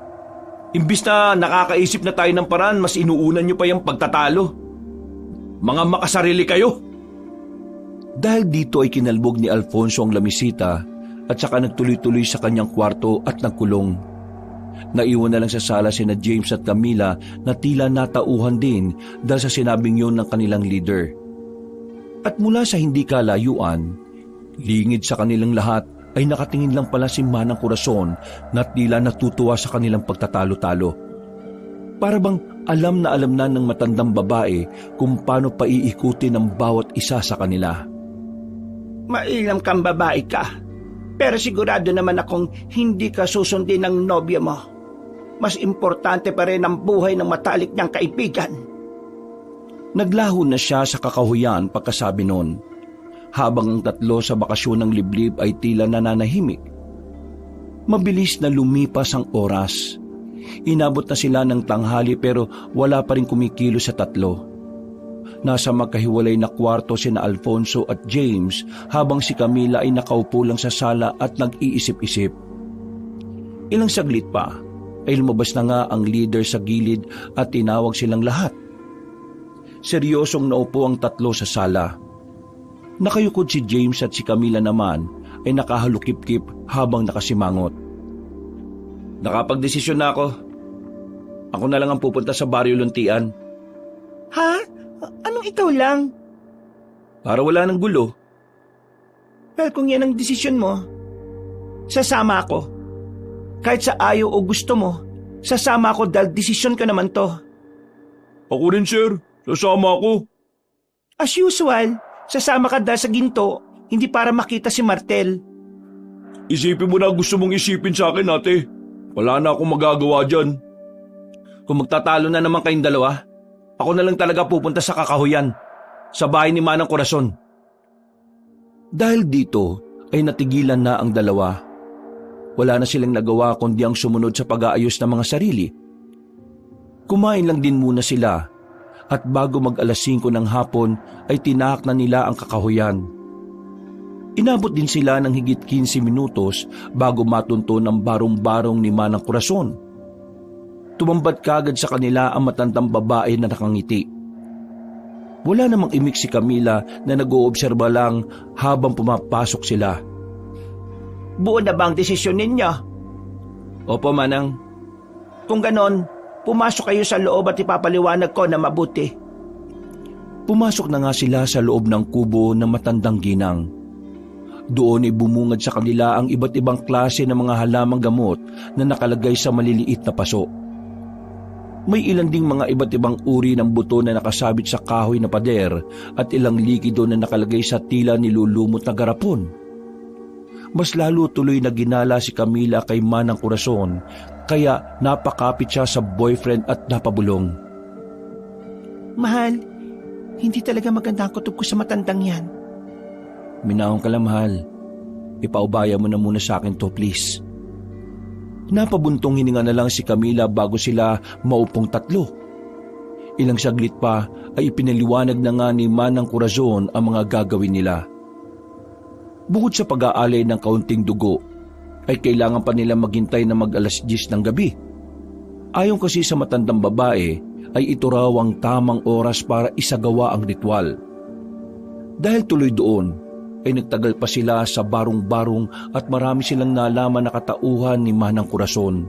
Imbis na nakakaisip na tayo ng paraan, mas inuunan nyo pa yung pagtatalo. Mga makasarili kayo. Dahil dito ay kinalbog ni Alfonso ang lamisita at saka nagtuloy-tuloy sa kanyang kwarto at nagkulong. Naiwan na lang sa sala sina James at Camila na tila natauhan din dahil sa sinabing yun ng kanilang leader. At mula sa hindi kalayuan, lingid sa kanilang lahat ay nakatingin lang pala si Manang Corazon na tila natutuwa sa kanilang pagtatalo-talo. Para bang alam na ng matandang babae kung paano paiikutin ang bawat isa sa kanila. Mailam kang babae ka, pero sigurado naman akong hindi ka susundin ng nobya mo. Mas importante pa rin ang buhay ng matalik niyang kaibigan. Naglaho na siya sa kakahuyan pagkasabi nun, habang ang tatlo sa bakasyon ng liblib ay tila nananahimik. Mabilis na lumipas ang oras. Inabot na sila ng tanghali pero wala pa rin kumikilo sa tatlo. Nasa magkahiwalay na kwarto sina Alfonso at James habang si Camila ay nakaupo lang sa sala at nag-iisip-isip. Ilang saglit pa ay lumabas na nga ang leader sa gilid at tinawag silang lahat. Seryosong naupo ang tatlo sa sala. Nakayukod si James at si Camila naman ay nakahalukip-kip habang nakasimangot. Nakapagdesisyon na ako. Ako na lang ang pupunta sa Baryo Luntian. Ha? Anong ikaw lang? Para wala ng gulo. Well, kung yan ang desisyon mo, sasama ako. Kahit sa ayaw o gusto mo, sasama ako dahil desisyon ko naman to. Ako rin sir, sasama ako. As usual, sasama ka dahil sa ginto, hindi para makita si Martel. Isipin mo na gusto mong isipin sa akin ate. Wala na akong magagawa dyan. Kung magtatalo na naman kayong dalawa, ako na lang talaga pupunta sa kakahuyan, sa bahay ni Manang Corazon. Dahil dito ay natigilan na ang dalawa. Wala na silang nagawa kundi ang sumunod sa pag-aayos ng mga sarili. Kumain lang din muna sila at bago mag-alas 5 ng hapon ay tinahak na nila ang kakahuyan. Inabot din sila ng higit 15 minutos bago matunto ng barong-barong ni Manang Corazon. Tumambad kagad sa kanila ang matandang babae na nakangiti. Wala namang imik si Camila na nag-oobserba lang habang pumapasok sila. Buo na ba ang desisyon ninyo? Opo, Manang. Kung ganon, pumasok kayo sa loob at ipapaliwanag ko na mabuti. Pumasok na nga sila sa loob ng kubo ng matandang ginang. Doon ay bumungad sa kanila ang iba't ibang klase ng mga halamang gamot na nakalagay sa maliliit na paso. May ilan ding mga iba't ibang uri ng buto na nakasabit sa kahoy na pader at ilang likido na nakalagay sa tila nilulumot na garapon. Mas lalo tuloy na ginala si Camila kay Manang Corazon, kaya napakapit siya sa boyfriend at napabulong. Mahal, hindi talaga maganda ang kutob ko sa matandang yan. Minahon ka lang, mahal. Ipaubaya mo na muna sa akin to, please. Napabuntong hininga na lang si Camila bago sila maupong tatlo. Ilang saglit pa ay ipinaliwanag na nga ni Manang Corazon ang mga gagawin nila. Bukod sa pag-aalay ng kaunting dugo, ay kailangan pa nila maghintay na mag-alas 10 ng gabi. Ayon kasi sa matandang babae, ay ito raw ang tamang oras para isagawa ang ritual. Dahil tuloy doon, ay nagtagal pa sila sa barong-barong at marami silang nalaman na katauhan ni Manang Corazon.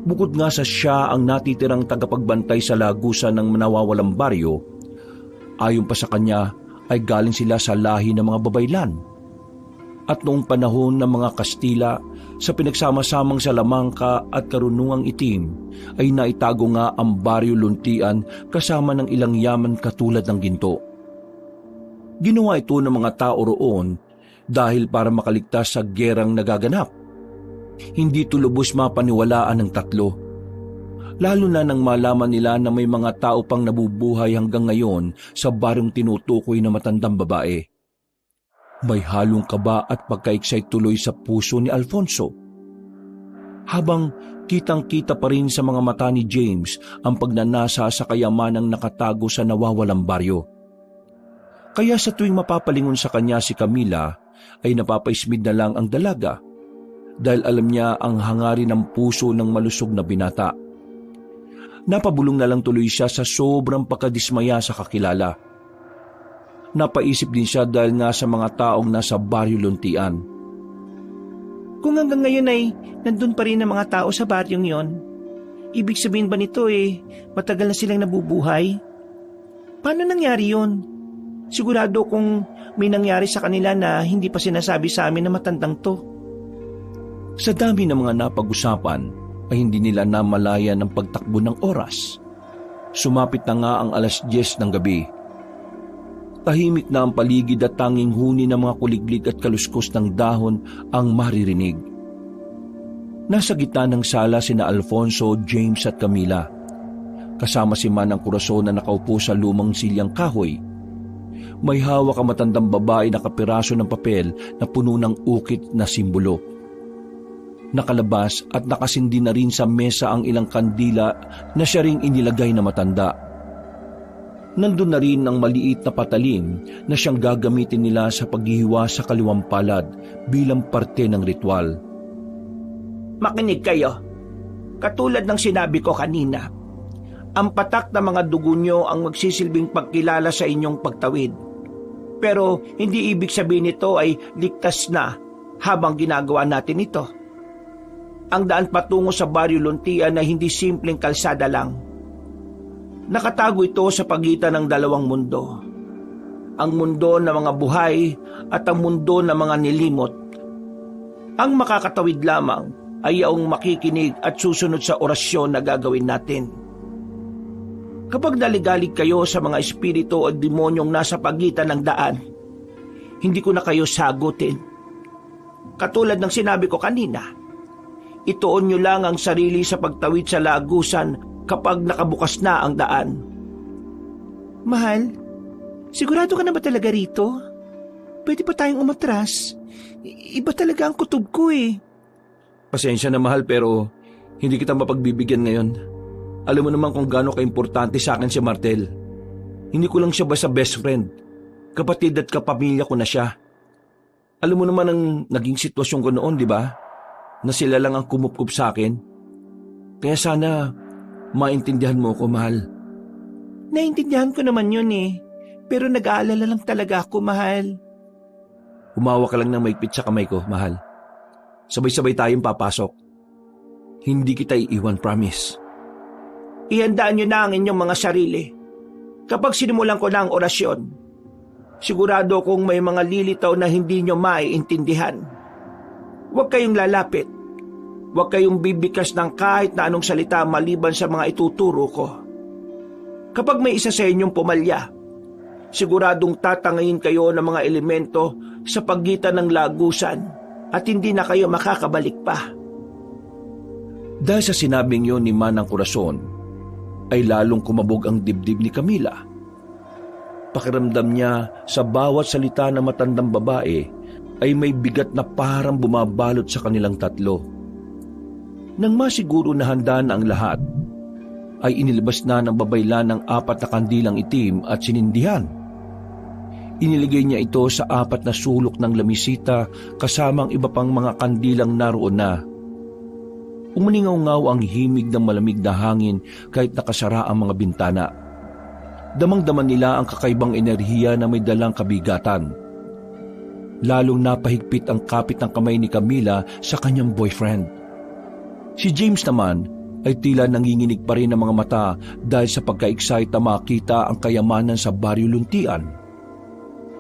Bukod nga sa siya ang natitirang tagapagbantay sa lagusan ng nawawalang baryo, ayon pa sa kanya ay galing sila sa lahi ng mga babaylan. At noong panahon ng mga Kastila, sa pinagsama-samang Salamangka at Karunungang Itim, ay naitago nga ang baryo Luntian kasama ng ilang yaman katulad ng ginto. Ginawa ito ng mga tao roon dahil para makaligtas sa gerang nagaganap. Hindi ito lubos mapaniwalaan ng tatlo. Lalo na nang malaman nila na may mga tao pang nabubuhay hanggang ngayon sa baryong tinutukoy na matandang babae. May halong kaba at pagka-excite tuloy sa puso ni Alfonso. Habang kitang-kita pa rin sa mga mata ni James ang pagnanasa sa kayamanang nakatago sa nawawalang baryo. Kaya sa tuwing mapapalingon sa kanya si Camila, ay napapaismid na lang ang dalaga dahil alam niya ang hangarin ng puso ng malusog na binata. Napabulong na lang tuloy siya sa sobrang pagkadismaya sa kakilala. Napaisip din siya dahil nga sa mga taong nasa baryo Luntian. Kung hanggang ngayon ay nandun pa rin ang mga tao sa baryong yon, ibig sabihin ba nito matagal na silang nabubuhay? Paano nangyari yon? Sigurado kung may nangyari sa kanila na hindi pa sinasabi sa amin na matandang to. Sa dami ng mga napag-usapan ay hindi nila namalayan ang pagtakbo ng oras. Sumapit na nga ang alas 10 ng gabi. Tahimik na ang paligid at tanging huni ng mga kuliglig at kaluskos ng dahon ang maririnig. Nasa gitna ng sala sina Alfonso, James at Camila. Kasama si Manang Corazon na nakaupo sa lumang silyang kahoy. May hawak ang matandang babae na kapiraso ng papel na puno ng ukit na simbolo. Nakalabas at nakasindi na rin sa mesa ang ilang kandila na siya ring inilagay na matanda. Nandun na rin ang maliit na patalim na siyang gagamitin nila sa paghihiwa sa kaliwang palad bilang parte ng ritual. Makinig kayo. Katulad ng sinabi ko kanina, ang patak na mga dugo nyo ang magsisilbing pagkilala sa inyong pagtawid. Pero hindi ibig sabihin nito ay ligtas na habang ginagawa natin ito. Ang daan patungo sa baryo Luntian ay hindi simpleng kalsada lang. Nakatago ito sa pagitan ng dalawang mundo. Ang mundo ng mga buhay at ang mundo ng mga nilimot. Ang makakatawid lamang ay yaong makikinig at susunod sa orasyon na gagawin natin. Kapag naligalig kayo sa mga espiritu o demonyong nasa pagitan ng daan, hindi ko na kayo sagutin. Katulad ng sinabi ko kanina, ituon nyo lang ang sarili sa pagtawid sa lagusan kapag nakabukas na ang daan. Mahal, sigurado ka na ba talaga rito? Pwede pa tayong umatras. Iba talaga ang kutob ko Pasensya na, mahal, pero hindi kita mapagbibigyan ngayon. Alam mo naman kung gaano kaimportante sa akin si Martel. Hindi ko lang siya basta best friend. Kapatid at kapamilya ko na siya. Alam mo naman ang naging sitwasyon ko noon, di ba? Na sila lang ang kumupkup sa akin. Kaya sana maintindihan mo ko, mahal. Naintindihan ko naman yun eh. Pero nag-aalala lang talaga ako, mahal. Humawa ka lang ng maigpit sa kamay ko, mahal. Sabay-sabay tayong papasok. Hindi kita iiwan, promise. Ihandaan niyo na ang inyong mga sarili. Kapag sinimulan ko na ang orasyon, sigurado kong may mga lilitaw na hindi niyo maiintindihan. Huwag kayong lalapit. Huwag kayong bibikas ng kahit na anong salita maliban sa mga ituturo ko. Kapag may isa sa inyong pumalya, siguradong tatangayin kayo ng mga elemento sa pagitan ng lagusan at hindi na kayo makakabalik pa. Dahil sa sinabing yon ni Manang Corazon, ay lalong kumabog ang dibdib ni Camila. Pakiramdam niya sa bawat salita ng matandang babae ay may bigat na parang bumabalot sa kanilang tatlo. Nang masiguro na handa na ang lahat, ay inilabas na ng babaylan ng 4 na kandilang itim at sinindihan. Iniligay niya ito sa 4 na sulok ng lamisita kasamang iba pang mga kandilang naroon na. Umaningaw-ngaw ang himig ng malamig na hangin kahit nakasara ang mga bintana. Damang-daman nila ang kakaibang enerhiya na may dalang kabigatan. Lalong napahigpit ang kapit ng kamay ni Camila sa kanyang boyfriend. Si James naman ay tila nanginginig pa rin ang mga mata dahil sa pagka-excite na makita ang kayamanan sa Baryo Luntian.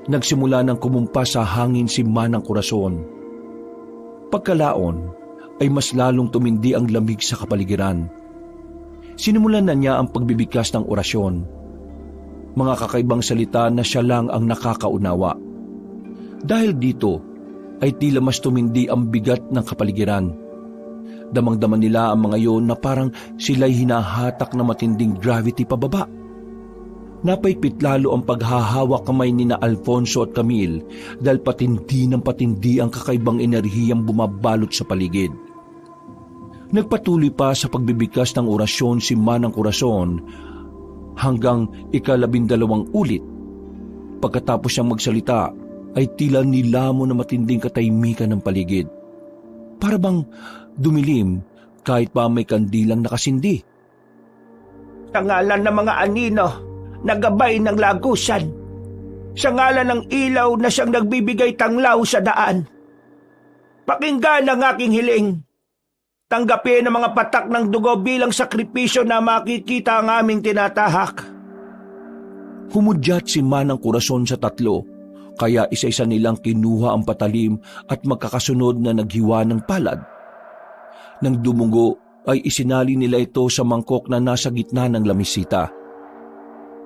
Nagsimula ng kumumpa sa hangin si Manang Corazon. Pagkalaon ay mas lalong tumindi ang lamig sa kapaligiran. Sinimulan na niya ang pagbibigkas ng orasyon. Mga kakaibang salita na siya lang ang nakakaunawa. Dahil dito ay tila mas tumindi ang bigat ng kapaligiran. Damang-daman nila ang mga yon na parang sila'y hinahatak na matinding gravity pababa. Napaikpit lalo ang paghahawak kamay ni na Alfonso at Camille dahil patindi ng patindi ang kakaibang enerhiyang bumabalot sa paligid. Nagpatuloy pa sa pagbibigkas ng orasyon si Manang Corazon hanggang 12 ulit. Pagkatapos siyang magsalita ay tila nilamo na matinding katahimikan ng paligid. Para bang dumilim kahit pa may kandilang nakasindi. Sa ngalan ng mga anino na gabay ng lagusan, sa ngalan ng ilaw na siyang nagbibigay tanglaw sa daan, pakinggan ang aking hiling. Tanggapin ang mga patak ng dugo bilang sakripisyo na makikita ang aming tinatahak. Humudyat si Manang Corazon sa tatlo, kaya isa-isa nilang kinuha ang patalim at magkakasunod na naghiwa ng palad. Nang dumungo ay isinali nila ito sa mangkok na nasa gitna ng lamisita.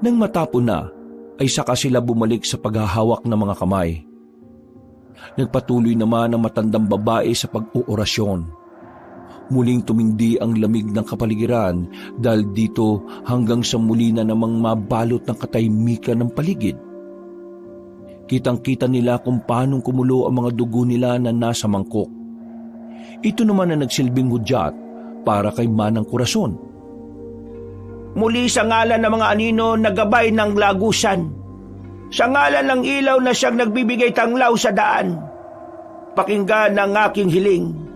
Nang matapon na ay saka sila bumalik sa paghahawak ng mga kamay. Nagpatuloy naman ang matandang babae sa pag-uorasyon. Muling tumindi ang lamig ng kapaligiran dahil dito hanggang sa muli na namang mabalot ng katahimikan ng paligid. Kitang-kita nila kung paanong kumulo ang mga dugo nila na nasa mangkok. Ito naman ang nagsilbing hudyat para kay Manang Corazon. Muli sa ngalan ng mga anino na gabay ng lagusan, sa ngalan ng ilaw na siyang nagbibigay tanglaw sa daan, pakinggan ang aking hiling.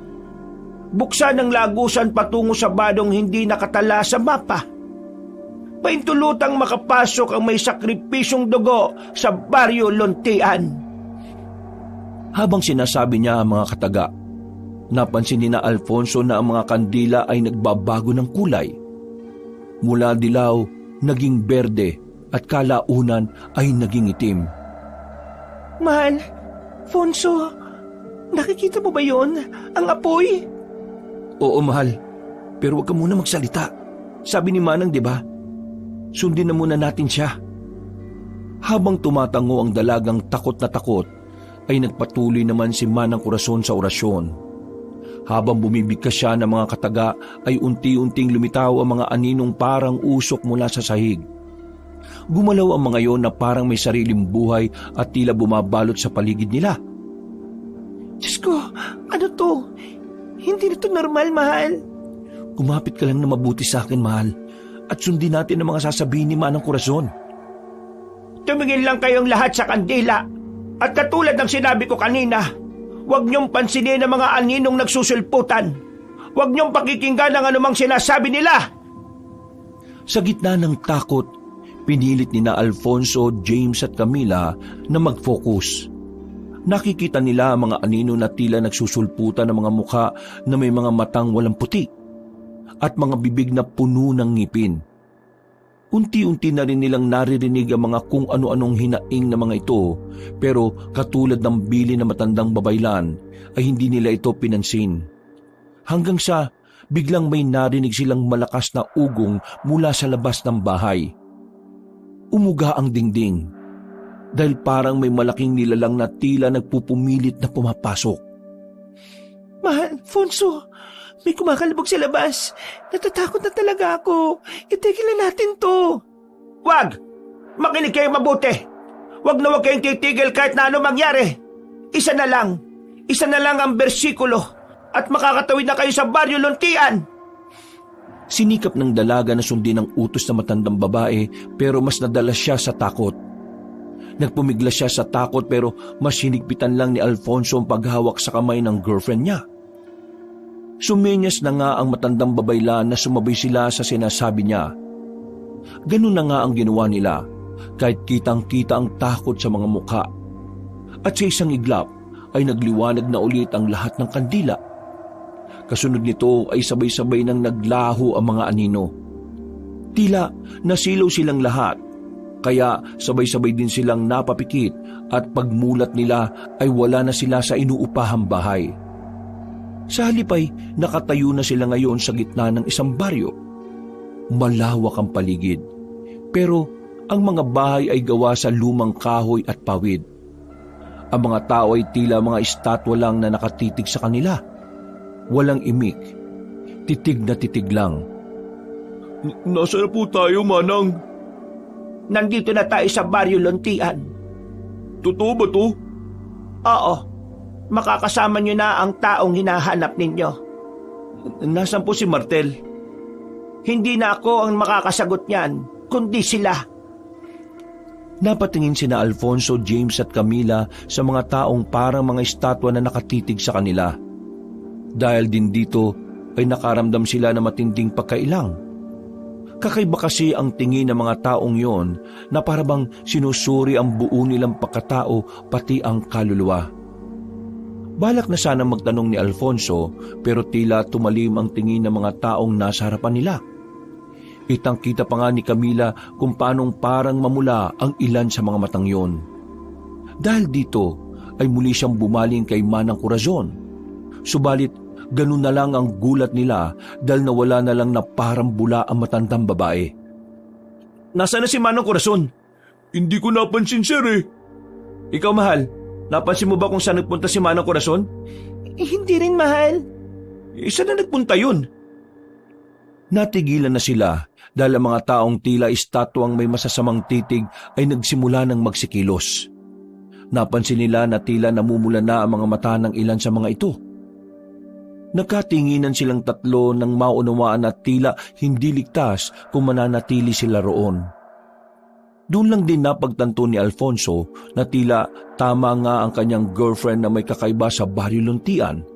Buksan ang lagusan patungo sa badong hindi nakatala sa mapa. Paintulutang makapasok ang may sakripisyong dugo sa Baryo Luntian. Habang sinasabi niya ang mga kataga, napansin ni na Alfonso na ang mga kandila ay nagbabago ng kulay. Mula dilaw, naging berde at kalaunan ay naging itim. Mahal, Fonso, nakikita mo ba yon? Ang apoy? Oo, mahal. Pero huwag ka muna magsalita. Sabi ni Manang, di ba? Sundin na muna natin siya. Habang tumatango ang dalagang takot na takot, ay nagpatuloy naman si Manang Corazon sa orasyon. Habang bumibigkas siya ng mga kataga, ay unti-unting lumitaw ang mga aninong parang usok mula sa sahig. Gumalaw ang mga yon na parang may sariling buhay at tila bumabalot sa paligid nila. Diyos ko, ano to? Hindi na to normal, mahal. Kumapit ka lang na mabuti sa akin, mahal, at sundin natin ang mga sasabihin ni Manang Corazon. Tumingin lang kayong lahat sa kandila. At katulad ng sinabi ko kanina, huwag niyong pansinin ang mga aninong nagsusulputan. Huwag niyong pakikinggan ang anumang sinasabi nila. Sa gitna ng takot, Pinilit ni na Alfonso, James at Camila na mag-focus. Nakikita nila ang mga anino na tila nagsusulputan ng mga mukha na may mga matang walang puti at mga bibig na puno ng ngipin. Unti-unti na rin nilang naririnig ang mga kung ano-anong hinaing na mga ito, pero katulad ng bili na matandang babaylan ay hindi nila ito pinansin. Hanggang sa biglang may narinig silang malakas na ugong mula sa labas ng bahay. Umuga ang dingding dahil parang may malaking nilalang na tila nagpupumilit na pumapasok. Mahal, Fonso, may kumakalabog sa labas. Natatakot na talaga ako. Itigil na natin to. Wag! Makinig kayo mabuti! Wag na wag kayong titigil kahit na ano mangyari. Isa na lang ang bersikulo at makakatawid na kayo sa Baryo Luntian. Sinikap ng dalaga na sundin ang utos na matandang babae pero mas nadala siya sa takot. Nagpumiglas siya sa takot pero mas hinigpitan lang ni Alfonso ang paghawak sa kamay ng girlfriend niya. Sumenyas na nga ang matandang babaylan na sumabay sila sa sinasabi niya. Ganun na nga ang ginawa nila kahit kitang-kita ang takot sa mga mukha. At sa isang iglap ay nagliwanag na ulit ang lahat ng kandila. Kasunod nito ay sabay-sabay nang naglaho ang mga anino. Tila nasilaw silang lahat, kaya sabay-sabay din silang napapikit at pagmulat nila ay wala na sila sa inuupahang bahay. Sa halip ay nakatayo na sila ngayon sa gitna ng isang baryo. Malawak ang paligid, pero ang mga bahay ay gawa sa lumang kahoy at pawid. Ang mga tao ay tila mga estatwa lang na nakatitig sa kanila. Walang imik, titig na titig lang. Nasaan na po tayo, Manang? Nandito na tayo sa Baryo Luntian. Totoo ba to? Oo, makakasama nyo na ang taong hinahanap ninyo. Nasaan po si Martel? Hindi na ako ang makakasagot niyan, kundi sila. Napatingin sina Alfonso, James at Camila sa mga taong parang mga estatwa na nakatitig sa kanila. Dahil din dito ay nakaramdam sila na matinding pagkailang. Kakaiba kasi ang tingin ng mga taong yon na parabang sinusuri ang buo nilang pagkatao pati ang kaluluwa. Balak na sana magtanong ni Alfonso pero tila tumalim ang tingin ng mga taong nasa harapan nila. Kitang-kita pa nga ni Camila kung paanong parang mamula ang ilan sa mga matang yon. Dahil dito ay muli siyang bumaling kay Manang Corazon. Subalit ganun na lang ang gulat nila dahil nawala na lang na parang bula ang matandang babae. Nasaan na si Manang Corazon? Hindi ko napansin, sir eh. Ikaw, mahal, napansin mo ba kung saan nagpunta si Manang Corazon? Hindi rin, mahal. Isa na nagpunta yun. Natigilan na sila dahil ang mga taong tila estatwang may masasamang titig ay nagsimula ng magsikilos. Napansin nila na tila namumula na ang mga mata ng ilan sa mga ito. Nagkatinginan silang tatlo nang maunawaan na tila hindi ligtas kung mananatili sila roon. Doon lang din napagtanto ni Alfonso na tila tama nga ang kanyang girlfriend na may kakaiba sa Baryo Luntian.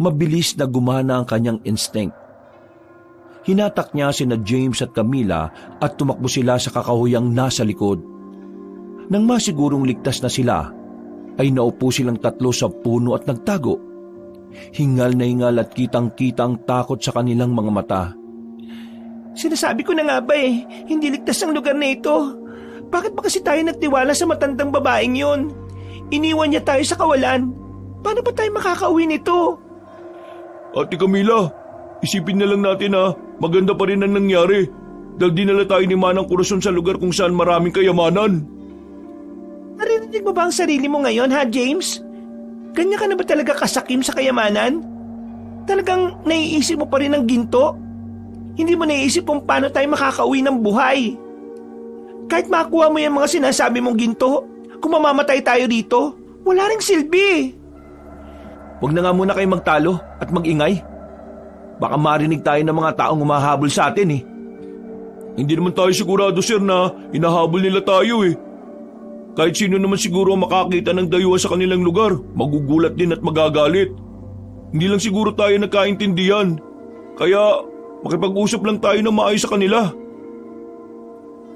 Mabilis na gumana ang kanyang instinct. Hinatak niya sina James at Camila at tumakbo sila sa kakahuyang nasa likod. Nang masigurong ligtas na sila, ay naupo silang tatlo sa puno at nagtago. Hingal na hingal at kitang-kita ang takot sa kanilang mga mata. Sinasabi ko na nga ba hindi ligtas ang lugar na ito. Bakit ba kasi tayo nagtiwala sa matandang babaeng yun? Iniwan niya tayo sa kawalan. Paano ba tayo makakauwi nito? Ate Camila, isipin na lang natin maganda pa rin ang nangyari dahil dinala tayo ni Manang Corazon sa lugar kung saan maraming kayamanan. Narinig mo ba ang sarili mo ngayon, ha, James? Ganyan ka na ba talaga kasakim sa kayamanan? Talagang naiisip mo pa rin ang ginto? Hindi mo naiisip kung paano tayo makakauwi ng buhay? Kahit makuha mo yung mga sinasabi mong ginto, kung mamamatay tayo dito, wala ring silbi. Huwag na nga muna kayo magtalo at magingay. Baka marinig tayo ng mga taong humahabol sa atin eh. Hindi naman tayo sigurado, sir, na hinahabol nila tayo eh. Kahit sino naman siguro ang makakita ng dayuhan sa kanilang lugar, magugulat din at magagalit. Hindi lang siguro tayo nagkaintindihan. Kaya makipag-usap lang tayo ng maayos sa kanila.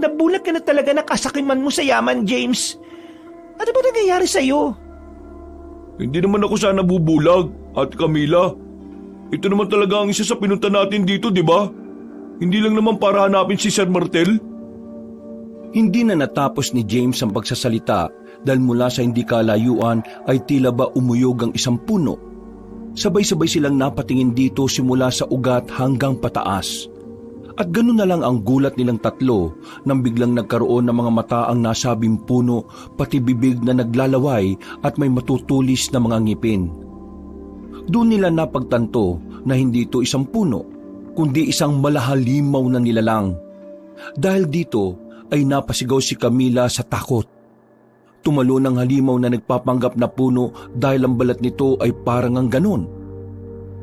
Nabulag ka na talaga na kasakiman mo sa yaman, James. Ano ba nangyayari sa'yo? Hindi naman ako sana bubulag, Ate Camila. Ito naman talaga ang isa sa pinunta natin dito, di ba? Hindi lang naman para hanapin si Sir Martel. Hindi na natapos ni James ang pagsasalita dahil mula sa hindi kalayuan ay tila ba umuyog ang isang puno. Sabay-sabay silang napatingin dito simula sa ugat hanggang pataas. At ganun na lang ang gulat nilang tatlo nang biglang nagkaroon ng mga mata ang nasabing puno, pati bibig na naglalaway at may matutulis na mga ngipin. Doon nila napagtanto na hindi ito isang puno, kundi isang malahalimaw na nilalang. Dahil dito ay napasigaw si Camila sa takot. Tumalo ng halimaw na nagpapanggap na puno dahil ang balat nito ay parang ang ganon.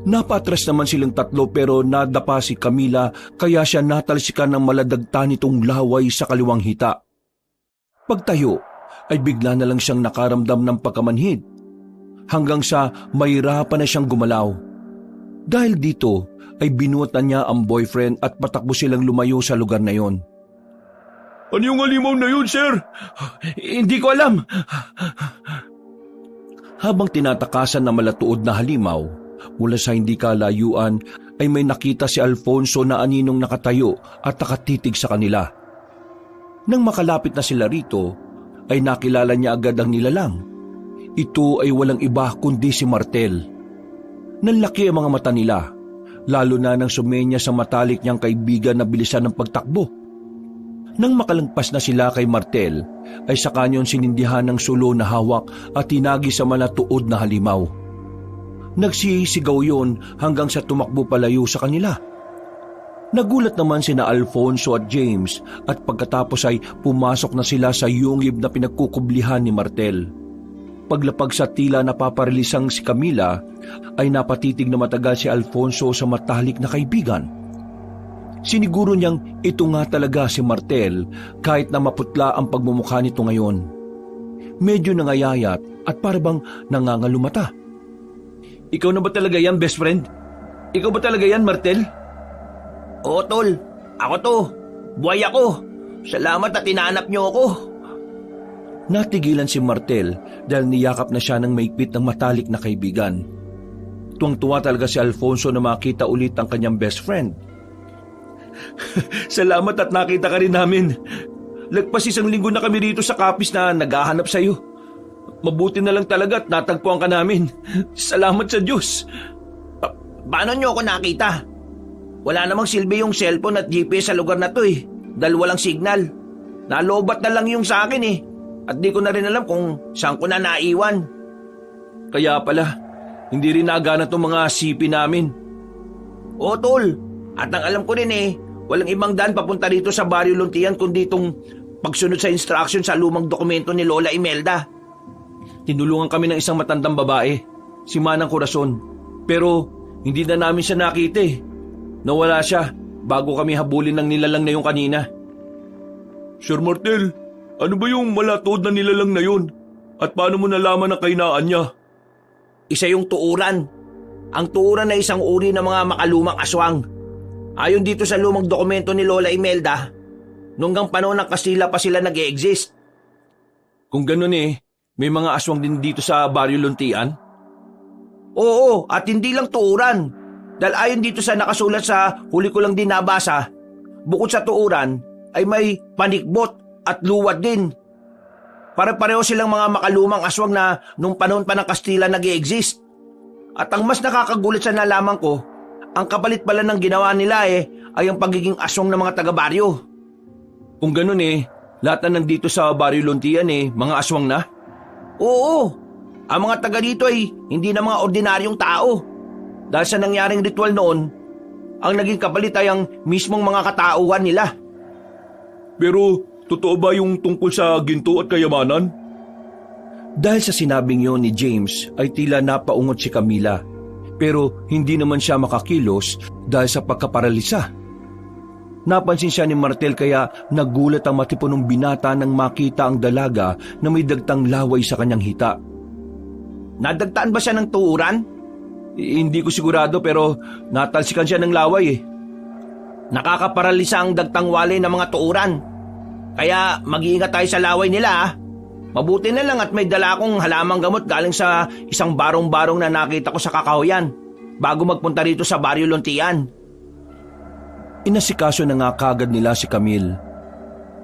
Napatras naman silang tatlo pero nadapa si Camila kaya siya natalsikan ng maladagta nitong laway sa kaliwang hita. Pagtayo ay bigla na lang siyang nakaramdam ng pagkamanhid hanggang sa mahirapan na siyang gumalaw. Dahil dito ay binuatan niya ang boyfriend at patakbo silang lumayo sa lugar na yon. Ano yung halimaw na yun, sir? Hindi ko alam. Habang tinatakasan ng malatuod na halimaw, mula sa hindi kalayuan ay may nakita si Alfonso na aninong nakatayo at nakatitig sa kanila. Nang makalapit na sila rito, ay nakilala niya agad ang nilalang. Ito ay walang iba kundi si Martel. Nanlaki ang mga mata nila, lalo na nang sumenya sa matalik niyang kaibigan na bilisan ng pagtakbo. Nang makalagpas na sila kay Martel, ay sa kanyon sinindihan ng sulo na hawak at tinagi sa malatuod na halimaw. Nagsisigaw yon hanggang sa tumakbo palayo sa kanila. Nagulat naman sina Alfonso at James at pagkatapos ay pumasok na sila sa yungib na pinagkukublihan ni Martel. Paglapag sa tila napaparilisang si Camila ay napatitig na matagal si Alfonso sa matalik na kaibigan. Siniguro niyang ito nga talaga si Martel kahit na maputla ang pagmumukha nito ngayon. Medyo nangayayat at parabang nangangalumata. Ikaw na ba talaga yan, best friend? Ikaw ba talaga yan, Martel? Oo, tol. Ako to. Buhay ako. Salamat at inaanap niyo ako. Natigilan si Martel dahil niyakap na siya ng maigpit ng matalik na kaibigan. Tuwang-tuwa talaga si Alfonso na makita ulit ang kanyang best friend. Salamat at nakita ka rin namin. Lagpas 1 linggo na kami rito sa kapis na naghahanap sa iyo. Mabuti na lang talaga at natagpuan ka namin. Salamat sa Diyos. Paano niyo ako nakita? Wala namang silbi yung cellphone at GPS sa lugar na to eh. Dahil walang signal. Nalobat na lang yung sa akin eh. At di ko na rin alam kung saan ko na naiwan. Kaya pala, hindi rin nagana itong mga sipi namin. Oo, tol. At ang alam ko rin eh, walang ibang daan papunta dito sa Barrio Luntian kundi itong pagsunod sa instruction sa lumang dokumento ni Lola Imelda. Tinulungan kami ng isang matandang babae, si Manang Corazon. Pero hindi na namin siya nakita eh. Nawala siya bago kami habulin ng nilalang na yung kanina. Sir Martel, ano ba yung malatuod na nilalang na yun? At paano mo nalaman ang kahinaan niya? Isa yung tuuran. Ang tuuran ay isang uri ng mga makalumang aswang. Ayon dito sa lumang dokumento ni Lola Imelda, nunggang panahon ng Kastila pa sila nag-e-exist. Kung ganun eh, may mga aswang din dito sa Barrio Luntian? Oo, at hindi lang tuuran. Dahil ayon dito sa nakasulat sa huli ko lang din nabasa, bukod sa tuuran ay may panikbot at luwad din. Pare-pareho silang mga makalumang aswang na nung panahon pa ng Kastila nag-e-exist. At ang mas nakakagulat sa nalaman ko, ang kapalit pala ng ginawa nila ay ang pagiging aswang ng mga taga-baryo. Kung ganun eh, lahat na nandito sa Barrio Luntian mga aswang na? Oo, ang mga taga dito ay hindi na mga ordinaryong tao. Dahil sa nangyaring ritual noon, ang naging kapalit ay ang mismong mga katauhan nila. Pero totoo ba yung tungkol sa ginto at kayamanan? Dahil sa sinabing yon ni James ay tila napaungot si Camila. Pero hindi naman siya makakilos dahil sa pagkaparalisa. Napansin siya ni Martel kaya nagulat ang matipunong binata nang makita ang dalaga na may dagtang laway sa kanyang hita. Nadagtaan ba siya ng tuuran? Hindi ko sigurado pero natalsikan siya ng laway eh. Nakakaparalisa ang dagtang walay ng mga tuuran. Kaya mag-iingat tayo sa laway nila ah. Mabuti na lang at may dala akong halamang gamot galing sa isang barong-barong na nakita ko sa Kakahuyan bago magpunta rito sa Baryo Luntian. Inasikaso na nga kagad nila si Camille.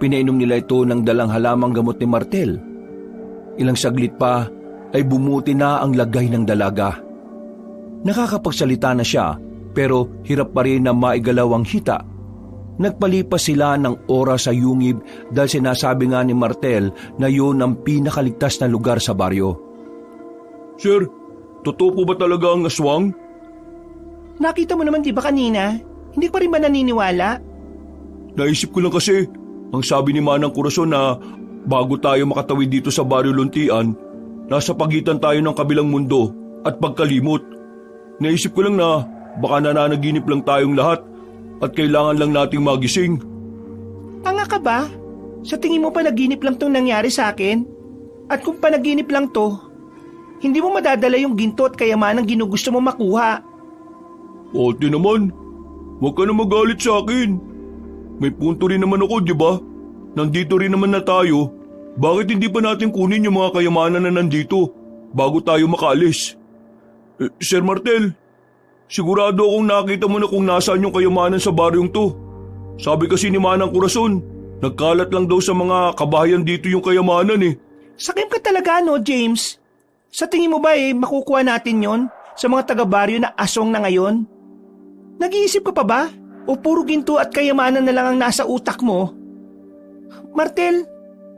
Pinainom nila ito ng dalang halamang gamot ni Martel. Ilang saglit pa ay bumuti na ang lagay ng dalaga. Nakakapagsalita na siya pero hirap pa rin na maigalaw ang hita. Nagpalipas sila ng oras sa yungib dahil sinasabi nga ni Martel na yun ang pinakaligtas na lugar sa baryo. Sir, totoo po ba talaga ang aswang? Nakita mo naman di ba kanina? Hindi pa rin ba naniniwala? Naisip ko lang kasi, ang sabi ni Manang Corazon na bago tayo makatawid dito sa Baryo Luntian, nasa pagitan tayo ng kabilang mundo at pagkalimot. Naisip ko lang na baka nananaginip lang tayong lahat at kailangan lang nating magising. Tanga ka ba? Sa tingin mo panaginip lang tong nangyari sa akin? At kung panaginip lang to, hindi mo madadala yung ginto at kayamanang ginugusto mo makuha. Ate naman, huwag ka na magalit sa akin. May punto rin naman ako, di ba? Nandito rin naman na tayo. Bakit hindi pa natin kunin yung mga kayamanan na nandito bago tayo makaalis? Sir Martel, sigurado akong nakita mo na kung nasaan yung kayamanan sa baryong to. Sabi kasi ni Manang Corazon, nagkalat lang daw sa mga kabahayan dito yung kayamanan eh. Sakim ka talaga no, James? Sa tingin mo ba makukuha natin yon sa mga taga-baryo na asong na ngayon? Nag-iisip ka pa ba? O puro ginto at kayamanan na lang ang nasa utak mo? Martel,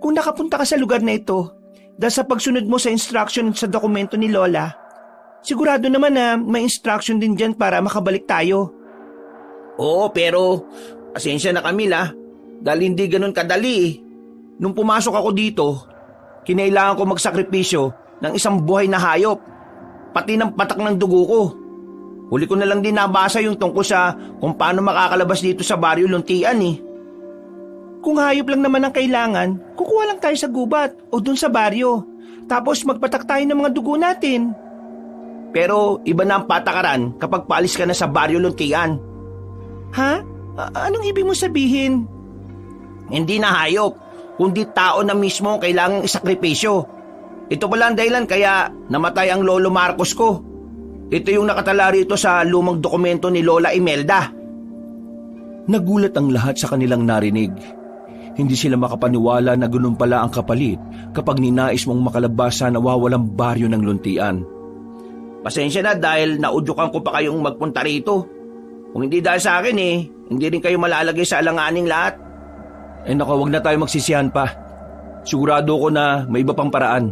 kung nakapunta ka sa lugar na ito, dahil sa pagsunod mo sa instruction sa dokumento ni Lola, sigurado naman na may instruction din dyan para makabalik tayo. Oo, pero pasensya na Camila, dahil hindi ganun kadali eh. Nung pumasok ako dito, kinailangan ko magsakripisyo ng isang buhay na hayop, pati ng patak ng dugo ko. Huli ko na lang din nabasa yung tungkol sa kung paano makakalabas dito sa Baryo Luntian eh. Kung hayop lang naman ang kailangan, kukuha lang tayo sa gubat o dun sa baryo. Tapos magpatak tayo ng mga dugo natin. Pero iba na ang patakaran kapag paalis ka na sa Baryo Luntian. Ha? Anong ibig mo sabihin? Hindi na hayop, kundi tao na mismo ang kailangang isakripisyo. Ito pala ang dahilan kaya namatay ang Lolo Marcos ko. Ito yung nakatala rito sa lumang dokumento ni Lola Imelda. Nagulat ang lahat sa kanilang narinig. Hindi sila makapaniwala na ganun pala ang kapalit kapag ninais mong makalabas sa nawawalang baryo ng Luntian. Pasensya na dahil naudyukan ko pa kayong magpunta rito. Kung hindi dahil sa akin hindi rin kayo malalagay sa alanganing lahat. Naku, wag na tayo magsisihan pa. Sigurado ko na may iba pang paraan.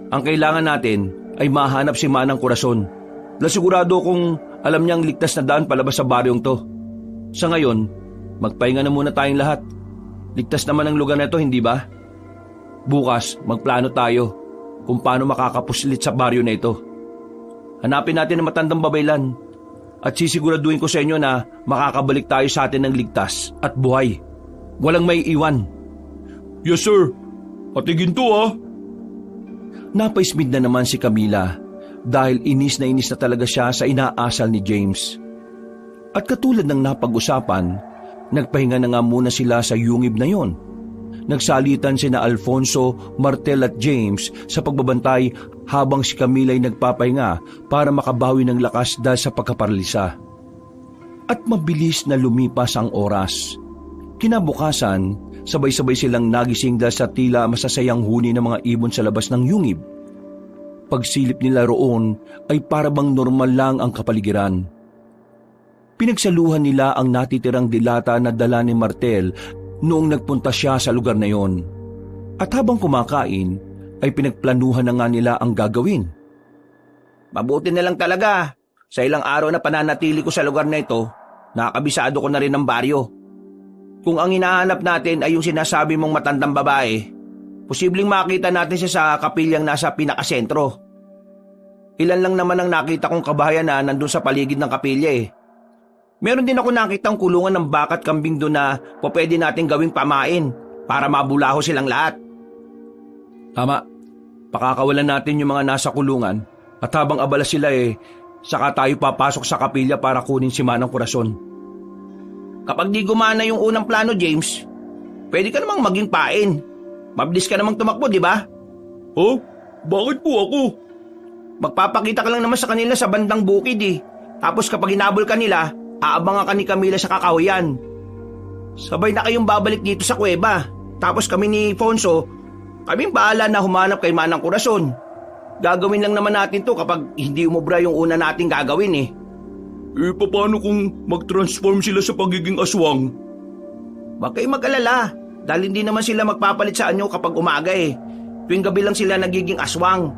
Ang kailangan natin ay mahanap si Manang Corazon. Dahil sigurado kung alam niyang ligtas na daan palabas sa baryong to. Sa ngayon, magpahinga na muna tayong lahat. Ligtas naman ang lugar na ito, hindi ba? Bukas, magplano tayo kung paano makakapuslit sa baryo na ito. Hanapin natin ang matandang babaylan at sisiguraduhin ko sa inyo na makakabalik tayo sa atin ng ligtas at buhay. Walang may iwan. Yes sir, patigin to ah. Napaismid na naman si Camila dahil inis na talaga siya sa inaasal ni James. At katulad ng napag-usapan, nagpahinga na nga muna sila sa yungib na yon. Nagsalitan sina Alfonso, Martel at James sa pagbabantay habang si Camila ay nagpapahinga para makabawi ng lakas dahil sa pagkaparalisa. At mabilis na lumipas ang oras. Kinabukasan, sabay-sabay silang nagising dahil sa tila masasayang huni ng mga ibon sa labas ng yungib. Pagsilip nila roon ay parabang normal lang ang kapaligiran. Pinagsaluhan nila ang natitirang dilata na dala ni Martel noong nagpunta siya sa lugar na yon. At habang kumakain, ay pinagplanuhan na nga nila ang gagawin. Mabuti na lang talaga. Sa ilang araw na pananatili ko sa lugar na ito, nakakabisado ko na rin ng baryo. Kung ang hinahanap natin ay yung sinasabi mong matandang babae, posibleng makita natin siya sa kapilyang nasa pinakasentro. Ilan lang naman ang nakita kong kabahayan na nandun sa paligid ng kapilya eh. Meron din ako nakitang kulungan ng baka at kambing doon na pwede natin gawing pamain para mabulaho silang lahat. Tama, pakakawalan natin yung mga nasa kulungan at habang abala sila saka tayo papasok sa kapilya para kunin si Manang Corazon. Kapag di gumana yung unang plano, James, pwede ka namang maging pain. Mabilis ka namang tumakbo, di ba? Oh, bakit po ako? Magpapakita ka lang naman sa kanila sa bandang bukid eh. Tapos kapag hinabol ka nila, aabangan ka ni Camila sa kakahuyan. Sabay na kayong babalik dito sa kuweba. Tapos kami ni Fonso, kaming bahala na humanap kay Manang Corazon. Gagawin lang naman natin to kapag hindi umubra yung una nating gagawin eh. Paano kung mag-transform sila sa pagiging aswang? Huwag kayong mag-alala, dahil hindi naman sila magpapalit sa anyo kapag umaga eh. Tuwing gabi lang sila nagiging aswang.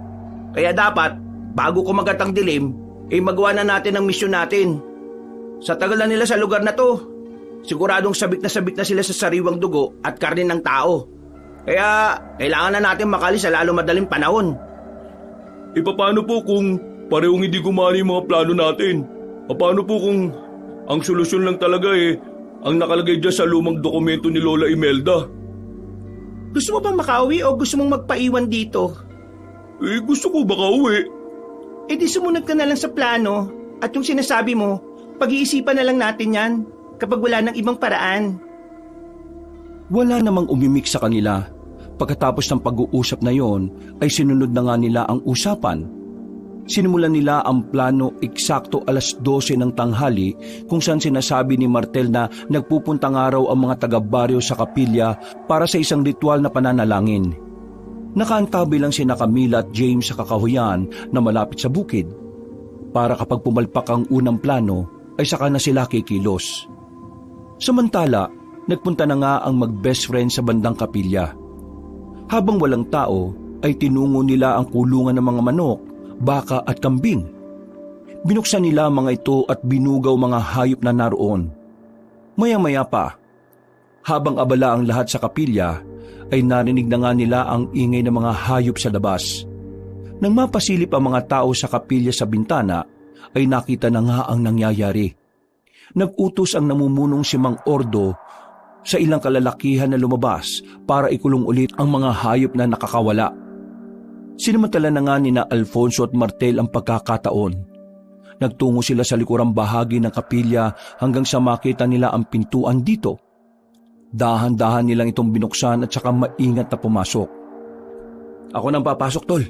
Kaya dapat, bago kumagat ang dilim, magawa na natin ang misyon natin. Sa tagal na nila sa lugar na to, siguradong sabik na sila sa sariwang dugo at karne ng tao. Kaya kailangan na natin makalis sa lalo madaling panahon. Paano po kung parehong hindi gumana yung mga plano natin? Paano po kung ang solusyon lang talaga ang nakalagay dyan sa lumang dokumento ni Lola Imelda? Gusto mo bang makauwi o gusto mong magpaiwan dito? Gusto ko baka uwi. Di sumunod ka na lang sa plano at yung sinasabi mo, pag-iisipan na lang natin yan kapag wala ng ibang paraan. Wala namang umimik sa kanila. Pagkatapos ng pag-uusap na yon, ay sinunod na nga nila ang usapan. Sinimulan nila ang plano eksakto 12:00 ng tanghali kung saan sinasabi ni Martel na nagpupunta nga raw ang mga taga-baryo sa kapilya para sa isang ritual na pananalangin. Nakaantabi lang sina Camila at James sa kakahuyan na malapit sa bukid. Para kapag pumalpak ang unang plano ay saka na sila kikilos. Samantala, nagpunta na nga ang mag-best friend sa bandang kapilya. Habang walang tao, ay tinungo nila ang kulungan ng mga manok, baka at kambing. Binuksan nila mga ito at binugaw mga hayop na naroon. Maya-maya pa, habang abala ang lahat sa kapilya, ay narinig na nga nila ang ingay ng mga hayop sa labas. Nang mapasilip ang mga tao sa kapilya sa bintana, ay nakita na nga ang nangyayari. Nag-utos ang namumunong si Mang Ordo sa ilang kalalakihan na lumabas para ikulong ulit ang mga hayop na nakakawala. Sinamantala na nga nina Alfonso at Martel ang pagkakataon. Nagtungo sila sa likurang bahagi ng kapilya hanggang sa makita nila ang pintuan dito. Dahan-dahan nilang itong binuksan at saka maingat na pumasok. Ako nang papasok, tol.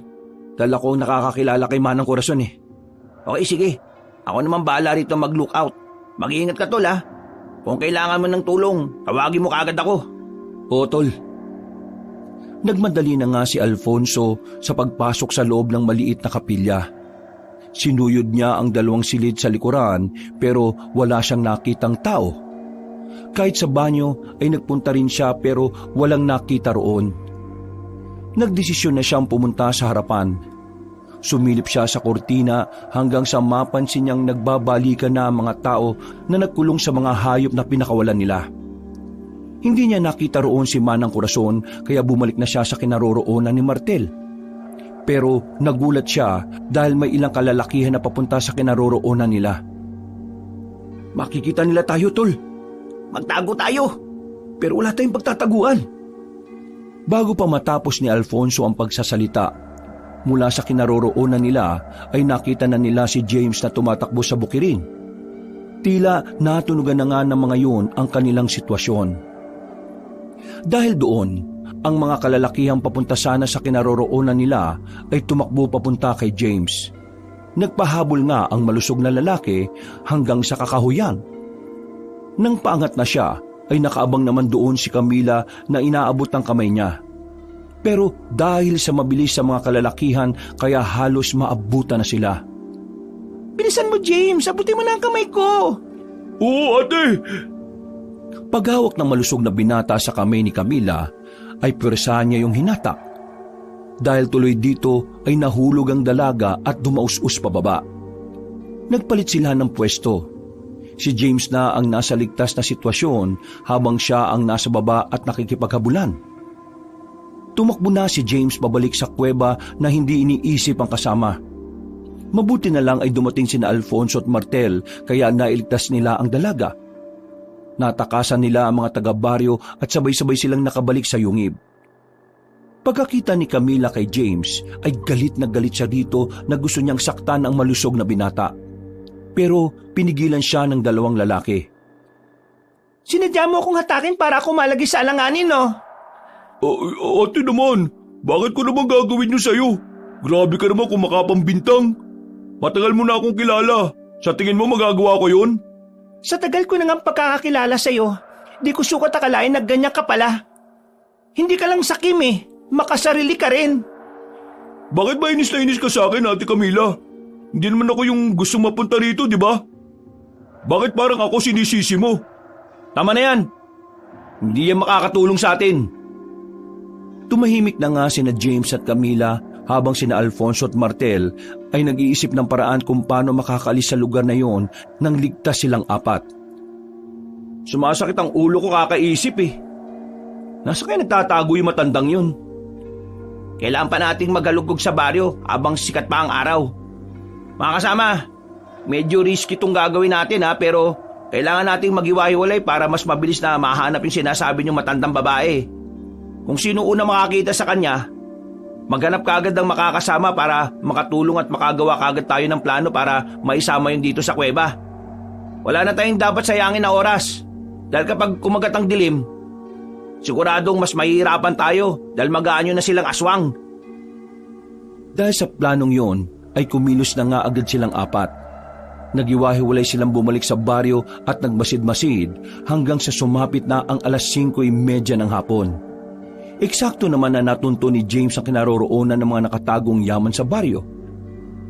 Dahil ako nakakakilala kay Manang Corazon eh. Okay, sige. Ako naman bahala rito mag-lookout. Mag-iingat ka, tol ha. Kung kailangan mo ng tulong, tawagin mo kaagad ako. Oo, tol. Nagmadali na nga si Alfonso sa pagpasok sa loob ng maliit na kapilya. Sinuyod niya ang 2 silid sa likuran pero wala siyang nakitang tao. Kahit sa banyo ay nagpunta rin siya pero walang nakita roon. Nagdesisyon na siyang pumunta sa harapan. Sumilip siya sa kortina hanggang sa mapansin niyang nagbabalikan na ang mga tao na nagkulong sa mga hayop na pinakawalan nila. Hindi niya nakita roon si Manang Corazon kaya bumalik na siya sa kinaroroonan ni Martel. Pero nagulat siya dahil may ilang kalalakihan na papunta sa kinaroroonan nila. Makikita nila tayo, tol. Magtago tayo. Pero wala tayong pagtataguan. Bago pa matapos ni Alfonso ang pagsasalita, mula sa kinaroroonan nila ay nakita na nila si James na tumatakbo sa bukirin. Tila natunugan na nga ng mga yun ang kanilang sitwasyon. Dahil doon, ang mga kalalakihang papunta sana sa kinaroroonan nila ay tumakbo papunta kay James. Nagpahabol nga ang malusog na lalaki hanggang sa kakahuyan. Nang paangat na siya, ay nakaabang naman doon si Camila na inaabot ang kamay niya. Pero dahil sa mabilis sa mga kalalakihan kaya halos maabutan na sila. Bilisan mo, James! Abutin mo na ang kamay ko! Oo, ate! Paghawak ng malusog na binata sa kamay ni Camila, ay pwersahan niya yung hinatak. Dahil tuloy dito ay nahulog ang dalaga at dumaus-us pababa. Nagpalit sila ng pwesto. Si James na ang nasa ligtas na sitwasyon habang siya ang nasa baba at nakikipaghabulan. Tumakbo na si James pabalik sa kuweba na hindi iniisip ang kasama. Mabuti na lang ay dumating sina Alfonso at Martel kaya nailigtas nila ang dalaga. Natakasan nila ang mga taga-baryo at sabay-sabay silang nakabalik sa yungib. Pagkakita ni Camila kay James ay galit na galit siya dito na gusto niyang saktan ang malusog na binata. Pero pinigilan siya ng 2 lalaki. Sinadya mo akong hatakin para ako malagay sa alanganin, no? Ate naman, bakit ko naman gagawin yun sa'yo? Grabe ka naman kung makapambintang. Matagal mo na akong kilala. Sa tingin mo magagawa ko yun? Sa tagal ko na nga pagkakakilala sa'yo, di ko sukat akalain na ganyan ka pala. Hindi ka lang sakim eh, makasarili ka rin. Bakit ba inis na inis ka sa akin, Ate Camila? Hindi naman ako yung gustong mapunta rito, di ba? Bakit parang ako sinisisi mo? Tama na yan. Hindi yan makakatulong sa atin. Tumahimik na nga sina James at Camila habang sina Alfonso at Martel ay nag-iisip ng paraan kung paano makakalis sa lugar na yon nang ligtas silang apat. Sumasakit ang ulo ko kakaisip eh. Nasa kaya nagtatago yung matandang yun? Kailangan pa nating magalugog sa baryo habang sikat pa ang araw. Mga kasama, medyo risky itong gagawin natin pero kailangan nating maghiwa-hiwalay para mas mabilis na mahanap yung sinasabi niyong matandang babae. Kung sino una makakita sa kanya, maghanap kaagad ng makakasama para makatulong at makagawa kaagad tayo ng plano para maisama yun dito sa kuweba. Wala na tayong dapat sayangin na oras dahil kapag kumagat ang dilim, siguradong mas mahihirapan tayo dahil mag-aanyo na silang aswang. Dahil sa planong yon ay kumilos na nga agad silang apat. Nagiwahiwalay silang bumalik sa baryo at nagmasid-masid hanggang sa sumapit na ang alas 5:30 ng hapon. Eksakto naman na natunto ni James ang kinaroroonan ng mga nakatagong yaman sa baryo.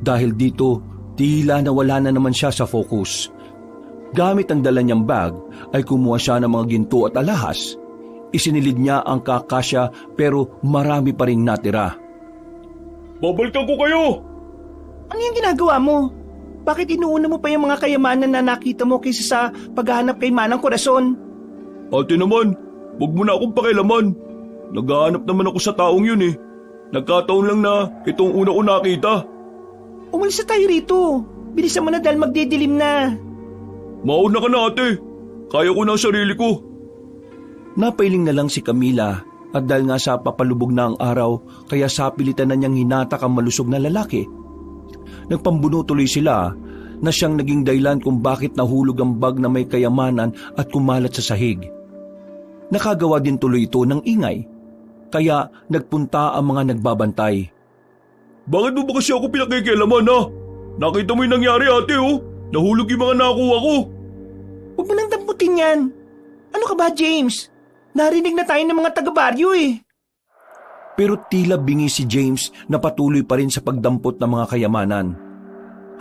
Dahil dito, tila nawala na naman siya sa focus. Gamit ang dala niyang bag ay kumuha siya ng mga ginto at alahas. Isinilid niya ang kakasya pero marami pa ring natira. Babalikan ko kayo! Ano yung ginagawa mo? Bakit inuuna mo pa yung mga kayamanan na nakita mo kaysa sa paghahanap kay Manang Corazon? Ate naman, huwag mo na akong pakialaman. Naghahanap naman ako sa taong yun eh. Nagkataon lang na itong una ko nakita. Umalis na tayo rito. Bilisan mo na dahil magdidilim na. Mauna ka na ate. Kaya ko na ang sarili ko. Napailing na lang si Camila at dahil nga sa papalubog na ang araw kaya sapilitan na niyang hinatak ang malusog na lalaki. Nagpambuno tuloy sila na siyang naging dahilan kung bakit nahulog ang bag na may kayamanan at kumalat sa sahig. Nakagawa din tuloy ito ng ingay, kaya nagpunta ang mga nagbabantay. Bakit mo ba kasi ako pinakikialaman ha? Nakita mo yung nangyari ate oh. Nahulog yung mga nakuha ko. Huwag mo nang damputin yan. Ano ka ba, James? Narinig na tayo ng mga taga-baryo eh. Pero tila bingi si James na patuloy pa rin sa pagdampot ng mga kayamanan.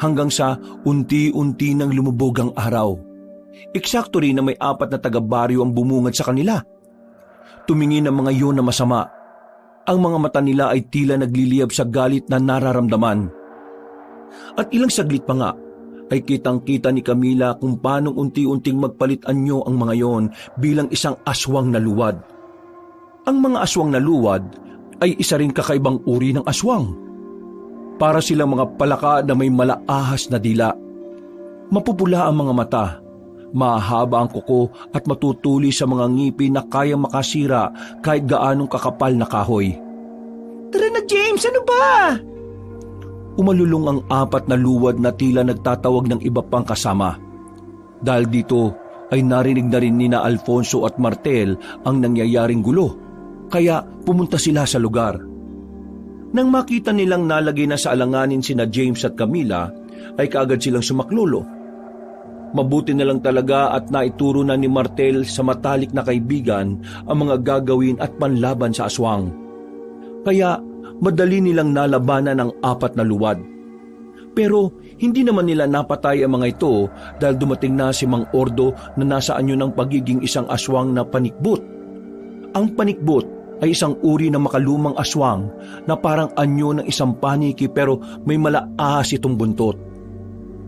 Hanggang sa unti-unti nang lumubog ang araw. Eksakto rin na may 4 na taga-baryo ang bumungad sa kanila. Tumingin ang mga iyon na masama. Ang mga mata nila ay tila nagliliyab sa galit na nararamdaman. At ilang saglit pa nga ay kitang-kita ni Camila kung paanong unti-unting magpalit anyo ang mga iyon bilang isang aswang na luwad. Ang mga aswang na luwad ay isa ring kakaibang uri ng aswang. Para silang mga palaka na may malaahas na dila. Mapupula ang mga mata. Mahaba ang kuko at matutuli sa mga ngipin na kayang makasira kahit gaanong kakapal na kahoy. Tara na, James! Ano ba? Umalulong ang 4 na luwad na tila nagtatawag ng iba pang kasama. Dahil dito ay narinig na rin nina Alfonso at Martel ang nangyayaring gulo, kaya pumunta sila sa lugar. Nang makita nilang nalagay na sa alanganin sina James at Camila, ay kaagad silang sumaklolo. Mabuti na lang talaga at naituro na ni Martel sa matalik na kaibigan ang mga gagawin at panlaban sa aswang. Kaya madali nilang nalabanan ang 4 na luwad. Pero hindi naman nila napatay ang mga ito dahil dumating na si Mang Ordo na nasa anyo ng pagiging isang aswang na panikbot. Ang panikbot ay isang uri ng makalumang aswang na parang anyo ng isang paniki pero may malaahas itong buntot.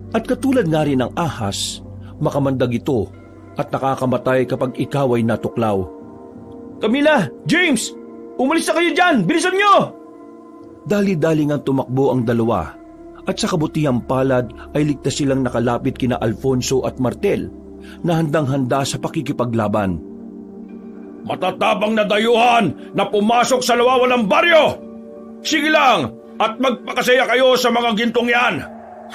At katulad nga rin ng ahas, makamandag ito at nakakamatay kapag ikaw ay natuklaw. Camila! James! Umalis na kayo dyan! Bilisan nyo! Dali-dali nga tumakbo ang dalawa at sa kabutihang palad ay ligtas silang nakalapit kina Alfonso at Martel na handang-handa sa pakikipaglaban. Matatabang na dayuhan na pumasok sa nawawalang baryo! Sige lang at magpakasaya kayo sa mga gintong yan!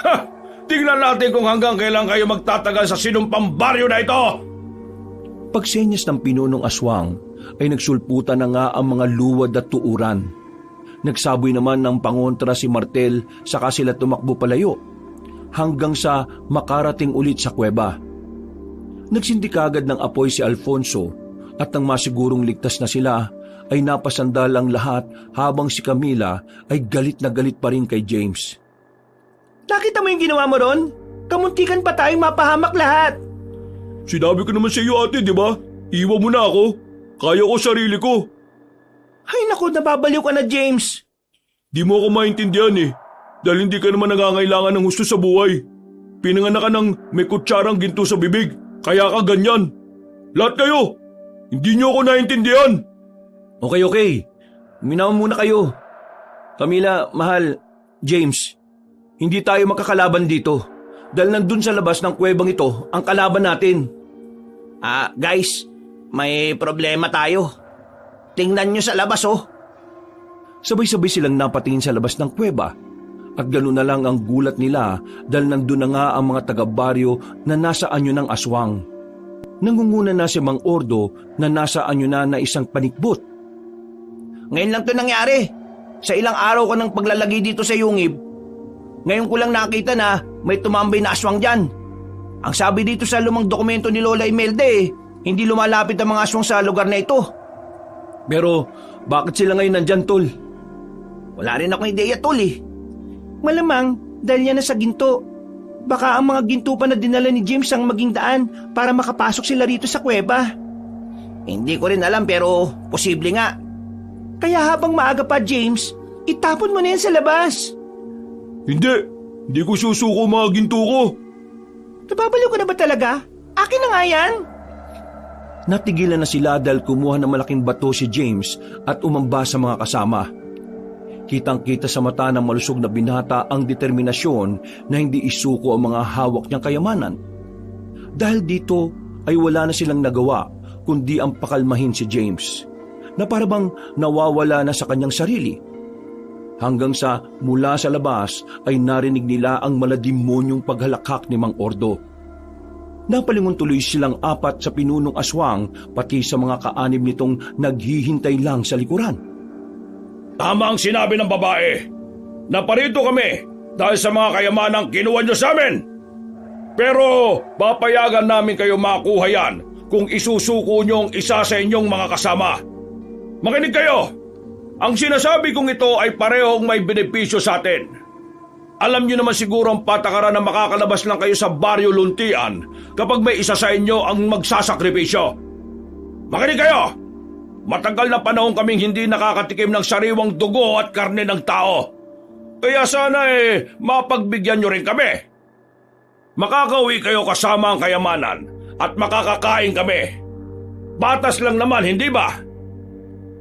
Ha! Tingnan natin kung hanggang kailan kayo magtatagal sa sinumpang baryo na ito! Pagsenyas ng pinunong aswang ay nagsulputan na nga ang mga luwad at tuuran. Nagsaboy naman ng pangontra si Martel saka sila tumakbo palayo hanggang sa makarating ulit sa kuweba. Nagsindi kagad ng apoy si Alfonso at nang masigurong ligtas na sila ay napasandal ang lahat habang si Camila ay galit na galit pa rin kay James. Nakita mo yung ginawa mo ron? Kamuntikan pa tayong mapahamak lahat. Sinabi ko naman sa iyo ate, di ba? Iwan mo na ako. Kaya ko sarili ko. Ay naku, nababaliw ka na, James. Di mo ako maintindihan eh. Dahil hindi ka naman nangangailangan ng husto sa buhay. Pinanganak ka ng may kutsarang ginto sa bibig. Kaya ka ganyan. Lahat kayo. Hindi niyo ako naintindihan. Okay. Uminaw muna kayo. Camila, mahal, James, hindi tayo makakalaban dito. Dahil nandun sa labas ng kuwebang ito ang kalaban natin. Guys, may problema tayo. Tingnan nyo sa labas, oh. Sabay-sabay silang napatingin sa labas ng kuweba at gano'n na lang ang gulat nila dahil nandun na nga ang mga taga-baryo na nasa anyo ng aswang. Nangunguna na si Mang Ordo na nasa anyo na isang panikbot. Ngayon lang to nangyari. Sa ilang araw ko ng paglalagay dito sa yungib, ngayon ko lang nakita na may tumambay na aswang dyan. Ang sabi dito sa lumang dokumento ni Lola Imelda hindi lumalapit ang mga aswang sa lugar na ito. Pero bakit sila ngayon nandyan, Tol? Wala rin akong ideya, Tol Malamang dahil yan na sa ginto. Baka ang mga ginto pa na dinala ni James ang maging daan para makapasok sila rito sa kuweba. Hindi ko rin alam pero posible nga. Kaya habang maaga pa, James, itapon mo na yan sa labas. Hindi ko susuko mga ginto ko. Nababaliw ka na ba talaga? Akin na nga yan. Natigilan na sila dahil kumuha ng malaking bato si James at umamba sa mga kasama. Kitang-kita sa mata ng malusog na binata ang determinasyon na hindi isuko ang mga hawak niyang kayamanan. Dahil dito ay wala na silang nagawa kundi ang pakalmahin si James, na parabang nawawala na sa kanyang sarili. Hanggang sa mula sa labas ay narinig nila ang maladimonyong paghalakhak ni Mang Ordo. Napalingon tuloy silang apat sa pinunong aswang pati sa mga kaanib nitong naghihintay lang sa likuran. Tama ang sinabi ng babae. Naparito kami dahil sa mga kayamanang kinuha niyo sa amin. Pero papayagan namin kayo makuha yan kung isusuko niyong isa sa inyong mga kasama. Makinig kayo! Ang sinasabi kong ito ay parehong may benepisyo sa atin. Alam niyo naman siguro ang patakaran na makakalabas lang kayo sa baryo luntian kapag may isa sa inyo ang magsasakripisyo. Makinig kayo! Matagal na panahon kaming hindi nakakatikim ng sariwang dugo at karne ng tao. Kaya sana mapagbigyan niyo rin kami. Makakauwi kayo kasama ang kayamanan at makakakain kami. Batas lang naman, hindi ba?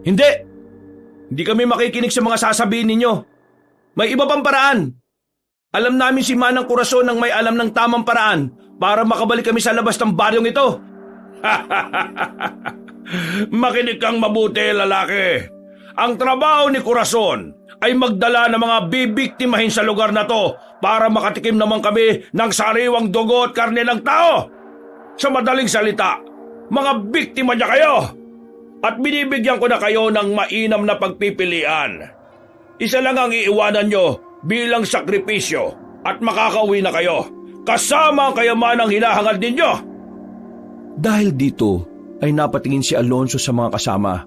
Hindi kami makikinig sa mga sasabihin ninyo. May iba pang paraan. Alam namin si Manang Corazon ang may alam ng tamang paraan para makabalik kami sa labas ng baryong ito. Makinig kang mabuti, lalaki. Ang trabaho ni Corazon ay magdala ng mga bibiktimahin sa lugar na to para makatikim naman kami ng sariwang dugo at karne ng tao. Sa madaling salita, mga biktima niya kayo. At binibigyan ko na kayo ng mainam na pagpipilian. Isa lang ang iiwanan nyo bilang sakripisyo at makakauwi na kayo kasama ang kayamanang hinahangad ninyo. Dahil dito ay napatingin si Alonso sa mga kasama.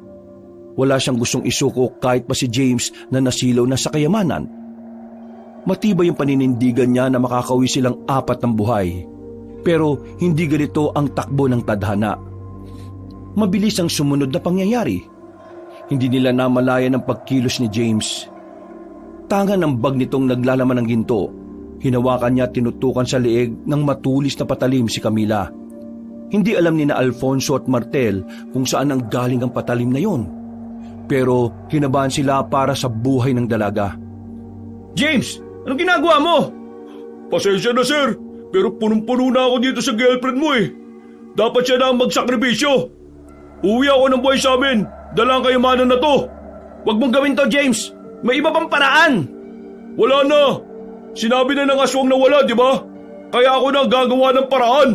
Wala siyang gustong isuko kahit pa si James na nasilaw na sa kayamanan. Matibay yung paninindigan niya na makakauwi silang apat ng buhay. Pero hindi ganito ang takbo ng tadhana. Mabilis ang sumunod na pangyayari. Hindi nila namalayan ang pagkilos ni James. Tanga ng bag nitong naglalaman ng ginto. Hinawakan niya at tinutukan sa leeg ng matulis na patalim si Camila. Hindi alam ni na Alfonso at Martel kung saan ang galing ang patalim na yon. Pero kinabahan sila para sa buhay ng dalaga. James, anong ginagawa mo? Pasensya na sir, pero punong-puno na ako dito sa girlfriend mo Dapat siya na ang magsakripisyo. Uwi ako ng buhay sa amin. Dala ang kayamanan na to. Huwag mong gawin to, James. May iba pang paraan. Wala na. Sinabi na ng aswang na wala, di ba? Kaya ako na gagawa ng paraan.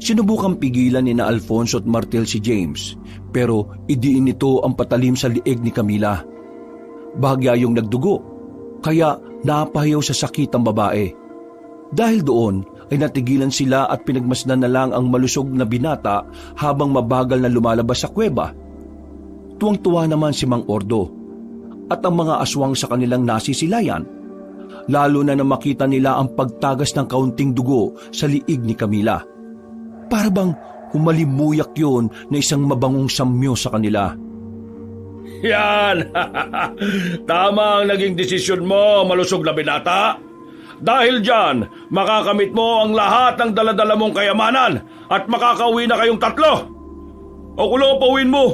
Sinubukang pigilan ni na Alfonso at Martel si James, pero idiin nito ang patalim sa liig ni Camila. Bahagya yung nagdugo, kaya napahayaw sa sakit ang babae. Dahil doon ay natigilan sila at pinagmasdan na lang ang malusog na binata habang mabagal na lumalabas sa kuweba. Tuwang-tuwa naman si Mang Ordo at ang mga aswang sa kanilang nasisilayan, lalo na makita nila ang pagtagas ng kaunting dugo sa liig ni Camila. Para bang humalimuyak yun na isang mabangong samyo sa kanila. Yan! Tama ang naging desisyon mo, malusog na binata. Dahil dyan, makakamit mo ang lahat ng daladala mong kayamanan at makakauwi na kayong tatlo. Ako lang ang pauwiin mo.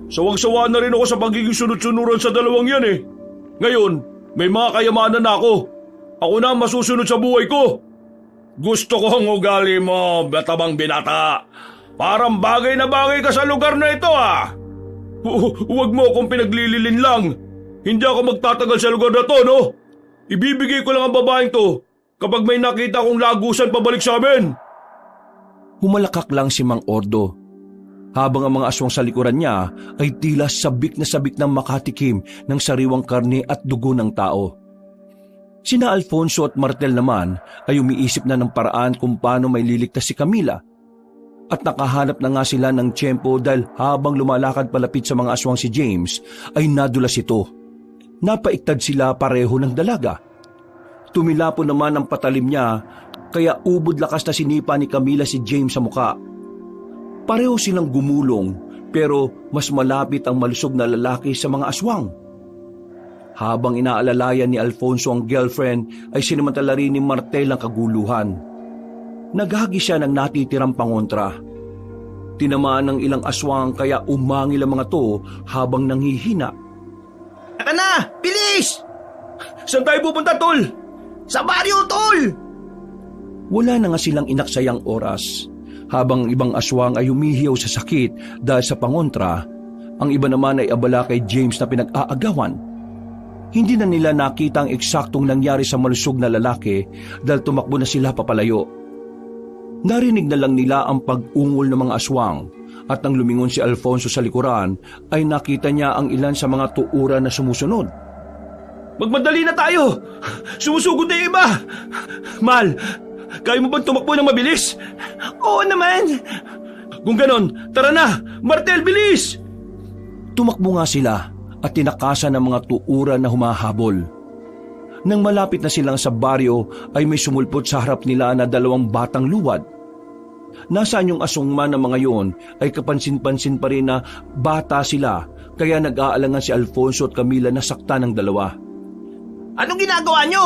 Sawang-sawa na rin ako sa pagiging sunod-sunuran sa dalawang yan eh. Ngayon, may mga kayamanan na ako. Ako na ang masusunod sa buhay ko. Gusto ko ang ugali mo, batabang binata. Parang bagay na bagay ka sa lugar na ito ah. Huwag mo akong pinaglililin lang. Hindi ako magtatagal sa lugar na to, no? Ibibigay ko lang ang babaeng to kapag may nakita kong lagusan pabalik sa amin. Humalakak lang si Mang Ordo, habang ang mga aswang sa likuran niya ay tila sabik ng makatikim ng sariwang karne at dugo ng tao. Sina Alfonso at Martel naman ay umiisip na ng paraan kung paano may liligtas si Camila. At nakahanap na nga sila ng tiyempo dahil habang lumalakad palapit sa mga aswang si James ay nadulas ito. Napaiktad sila pareho ng dalaga. Tumilapo naman ang patalim niya kaya ubod lakas na sinipa ni Camila si James sa muka. Pareho silang gumulong pero mas malapit ang malusog na lalaki sa mga aswang. Habang inaalalayan ni Alfonso ang girlfriend ay sinamantala rin ni Martel ang kaguluhan. Naghagi siya ng natitirang pangontra. Tinamaan ng ilang aswang kaya umangil ang mga to habang nanghihina. Aka na! Bilis! Saan tayo pupunta, tol? Sa baryo, tol! Wala na nga silang inaksayang oras. Habang ibang aswang ay humihiyaw sa sakit dahil sa pangontra, ang iba naman ay abala kay James na pinag-aagawan. Hindi na nila nakita ang eksaktong nangyari sa malusog na lalaki dahil tumakbo na sila papalayo. Narinig na lang nila ang pag-ungol ng mga aswang at nang lumingon si Alfonso sa likuran ay nakita niya ang ilan sa mga tuuran na sumusunod. Magmadali na tayo! Sumusugod na yung iba! Mal, kaya mo bang tumakbo ng mabilis? Oo naman! Kung ganon, tara na! Martel, bilis! Tumakbo nga sila at tinakasan ng mga tuuran na humahabol. Nang malapit na silang sa baryo ay may sumulpot sa harap nila na dalawang batang luwad. Nasaan yung asungman ng mga yon ay kapansin-pansin pa rin na bata sila kaya nag-aalangan si Alfonso at Camila na sakta ng dalawa. Anong ginagawa nyo?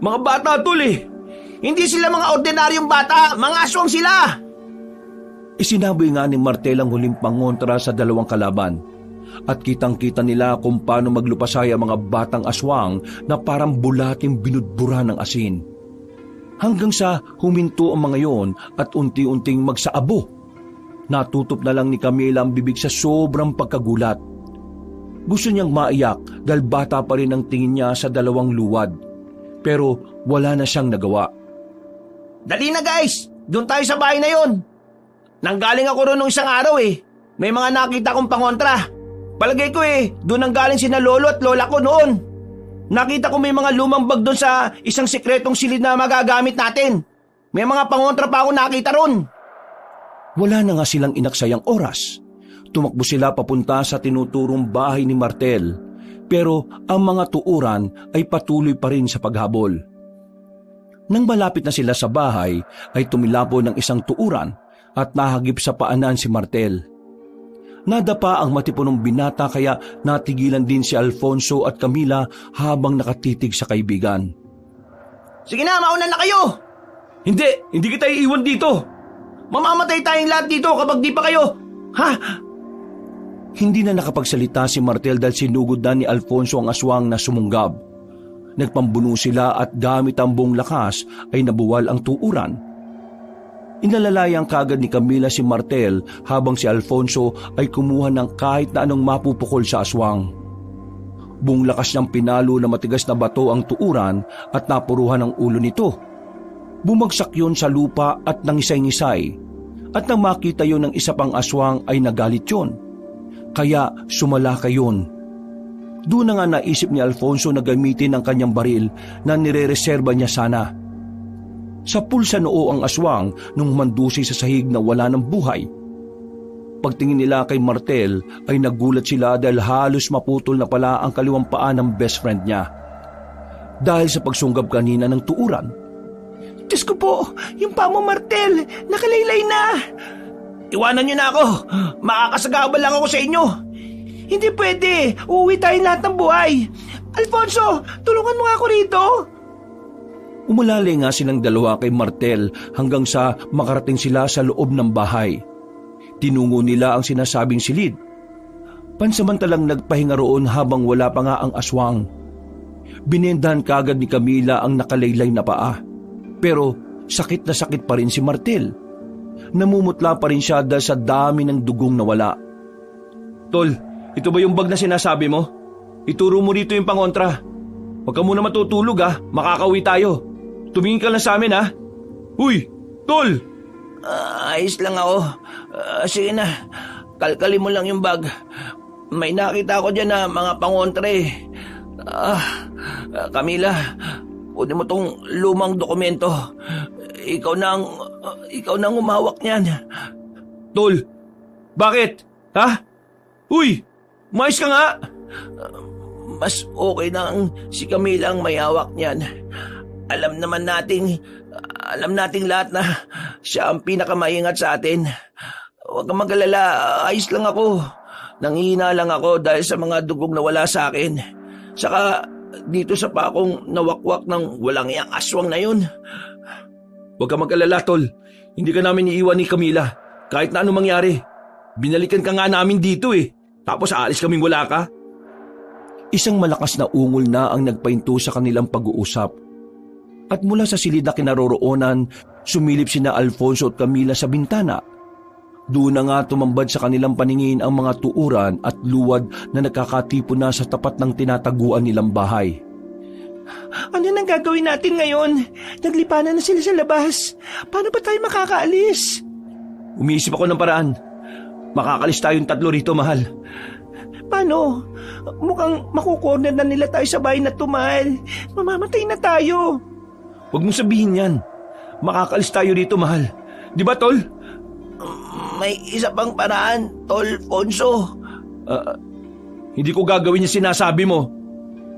Mga bata, tol eh! Hindi sila mga ordinaryong bata, mga aswang sila! Isinaboy nga ni Martel ang huling pangontra sa dalawang kalaban. At kitang-kita nila kung paano maglupasay ang mga batang aswang na parang bulating binudbura ng asin. Hanggang sa huminto ang mga yon at unti-unting magsaabo. Natutop na lang ni Camila ang bibig sa sobrang pagkagulat. Gusto niyang maiyak dahil bata pa rin ang tingin niya sa dalawang luwad. Pero wala na siyang nagawa. Dali na guys! Doon tayo sa bahay na yon. Nanggaling ako roon nung isang araw eh. May mga nakita kong pangontra. Palagay ko doon nanggaling sina lolo at lola ko noon. Nakita ko may mga lumang bag doon sa isang sikretong silid na magagamit natin. May mga pangontra pa ako nakita ron. Wala na nga silang inaksayang oras. Tumakbo sila papunta sa tinuturong bahay ni Martel. Pero ang mga tuuran ay patuloy pa rin sa paghabol. Nang malapit na sila sa bahay ay tumilapo ng isang tuuran at nahagip sa paanan si Martel. Nadapa ang matipunong binata kaya natigilan din si Alfonso at Camila habang nakatitig sa kaibigan. Sige na, mauna na kayo! Hindi kita iiwan dito! Mamamatay tayong lahat dito kapag di pa kayo! Ha? Hindi na nakapagsalita si Martel dahil sinugod na ni Alfonso ang aswang na sumunggab. Nagpambuno sila at gamit ang buong lakas ay nabuwal ang tuuran. Inalalayang kagad ni Camila si Martel habang si Alfonso ay kumuha ng kahit na anong mapupukol sa aswang. Buong lakas niyang pinalo na matigas na bato ang tuuran at napuruhan ang ulo nito. Bumagsak yon sa lupa at nangisay-ngisay, at nang makita yon ng isa pang aswang ay nagalit yon. Kaya sumalakay yon. Doon na nga naisip ni Alfonso na gamitin ang kanyang baril na nirereserba niya sana. Sa pulsa noo ang aswang nung mandusay sa sahig na wala ng buhay. Pagtingin nila kay Martel ay nagulat sila dahil halos maputol na pala ang kaliwang paa ng best friend niya. Dahil sa pagsunggab kanina ng tuuran. Diyos ko po, yung paa mo, Martel, nakalaylay na. Iwanan niyo na ako. Makakasagabal lang ako sa inyo. Hindi pwede, uuwi tayo lahat ng buhay. Alfonso, tulungan mo nga ako rito. Umalali nga silang dalawa kay Martel hanggang sa makarating sila sa loob ng bahay. Tinungo nila ang sinasabing silid. Pansamantalang nagpahinga roon habang wala pa nga ang aswang. Binendahan kagad ni Camila ang nakalaylay na paa. Pero sakit na sakit pa rin si Martel. Namumutla pa rin siya dahil sa dami ng dugong nawala. Tol, ito ba yung bag na sinasabi mo? Ituro mo rito yung pangontra. Huwag ka muna matutulog makakauwi tayo. Tumingin ka lang sa amin Uy, Tol! Ayos lang ako. Sige na, kalkalin mo lang yung bag. May nakita ko dyan na mga pangontre. Camila, kunin mo tong lumang dokumento. Ikaw nang umawak niyan. Tol, bakit? Uy, umayos ka nga! Mas okay na si Camila ang may hawak niyan. Alam nating lahat na siya ang pinakamaingat sa atin. Huwag kang mag-alala, ayos lang ako. Nanghihina lang ako dahil sa mga dugong na wala sa akin. Saka dito sa pakong nawakwak ng walang iyang aswang na yun. Huwag kang mag-alala, Tol. Hindi ka namin iiwan ni Camila. Kahit na anong mangyari. Binalikan ka nga namin dito Tapos aalis kaming wala ka. Isang malakas na ungol na ang nagpahinto sa kanilang pag-uusap. At mula sa silid na kinaroroonan, sumilip sina Alfonso at Camila sa bintana. Doon na nga tumambad sa kanilang paningin ang mga tuuran at luwad na nakakatipon na sa tapat ng tinataguan nilang bahay. Ano nang gagawin natin ngayon? Naglipanan na sila sa labas. Paano ba tayo makakaalis? Umiisip ako ng paraan. Makakalis tayong 3 rito, mahal. Paano? Mukhang makukorner na nila tayo sa bahay na mahal. Mamamatay na tayo. Huwag mong sabihin yan. Makakalis tayo rito, mahal. Di ba, Tol? May isa pang paraan, Tol Fonso. Hindi ko gagawin yung sinasabi mo.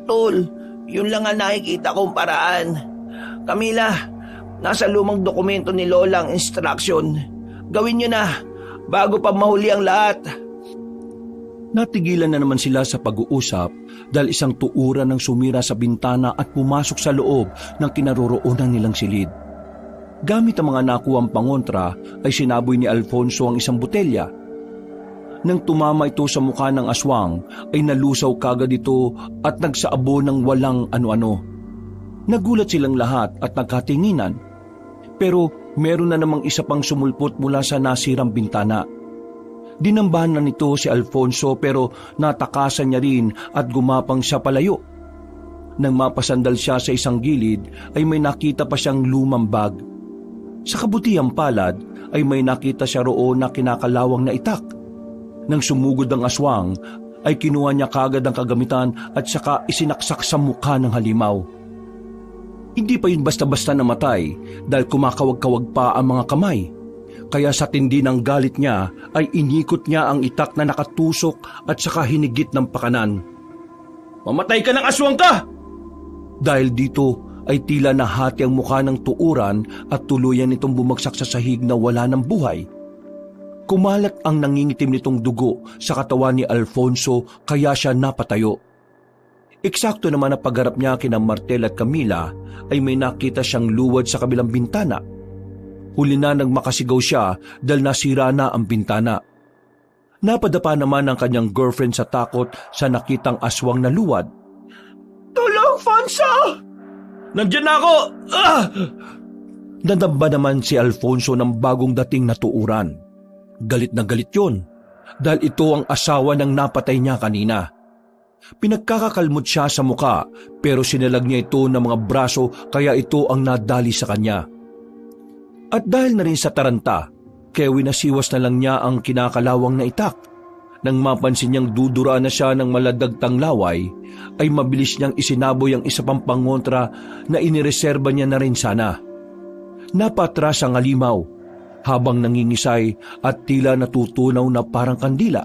Tol, yun lang ang nakikita kong paraan. Camila, nasa lumang dokumento ni Lola ang instruction. Gawin nyo na, bago pa mahuli ang lahat. Natigilan na naman sila sa pag-uusap dahil isang tuuran ang sumira sa bintana at pumasok sa loob ng kinaroroonan nilang silid. Gamit ang mga nakuwang pangontra ay sinaboy ni Alfonso ang isang botelya. Nang tumama ito sa mukha ng aswang ay nalusaw kagad ito at nagsaabo ng walang ano-ano. Nagulat silang lahat at nagkatinginan. Pero meron na namang isa pang sumulpot mula sa nasirang bintana. Dinambahan na nito si Alfonso pero natakasan niya rin at gumapang siya palayo. Nang mapasandal siya sa isang gilid ay may nakita pa siyang lumang bag. Sa kabutihang palad ay may nakita siya roon na kinakalawang na itak. Nang sumugod ang aswang ay kinuha niya kagad ang kagamitan at saka isinaksak sa mukha ng halimaw. Hindi pa yun basta-basta namatay dahil kumakawag-kawag pa ang mga kamay. Kaya sa tindi ng galit niya ay inikot niya ang itak na nakatusok at saka hinigit ng pakanan. Mamatay ka ng aswang ka! Dahil dito ay tila nahati ang mukha ng tuuran at tuluyan itong bumagsak sa sahig na wala ng buhay. Kumalat ang nangingitim nitong dugo sa katawan ni Alfonso kaya siya napatayo. Eksakto naman na pagharap niya kina Martel at Camila ay may nakita siyang luwad sa kabilang bintana. Huli na nang makasigaw siya dahil nasira na ang bintana. Napadapa naman ang kanyang girlfriend sa takot sa nakitang aswang na luwad. Tulong, Fonso! Nandiyan na ako! Nadamba naman si Alfonso ng bagong dating na tuuran. Galit na galit yun dahil ito ang asawa ng napatay niya kanina. Pinagkakakalmot siya sa muka pero sinalag niya ito ng mga braso kaya ito ang nadali sa kanya. At dahil na rin sa taranta, kaya winasiwas na lang niya ang kinakalawang na itak. Nang mapansin niyang dudura na siya ng maladagtang laway, ay mabilis niyang isinaboy ang isa pang pangontra na inireserba niya na rin sana. Napatras ang halimaw habang nangingisay at tila natutunaw na parang kandila.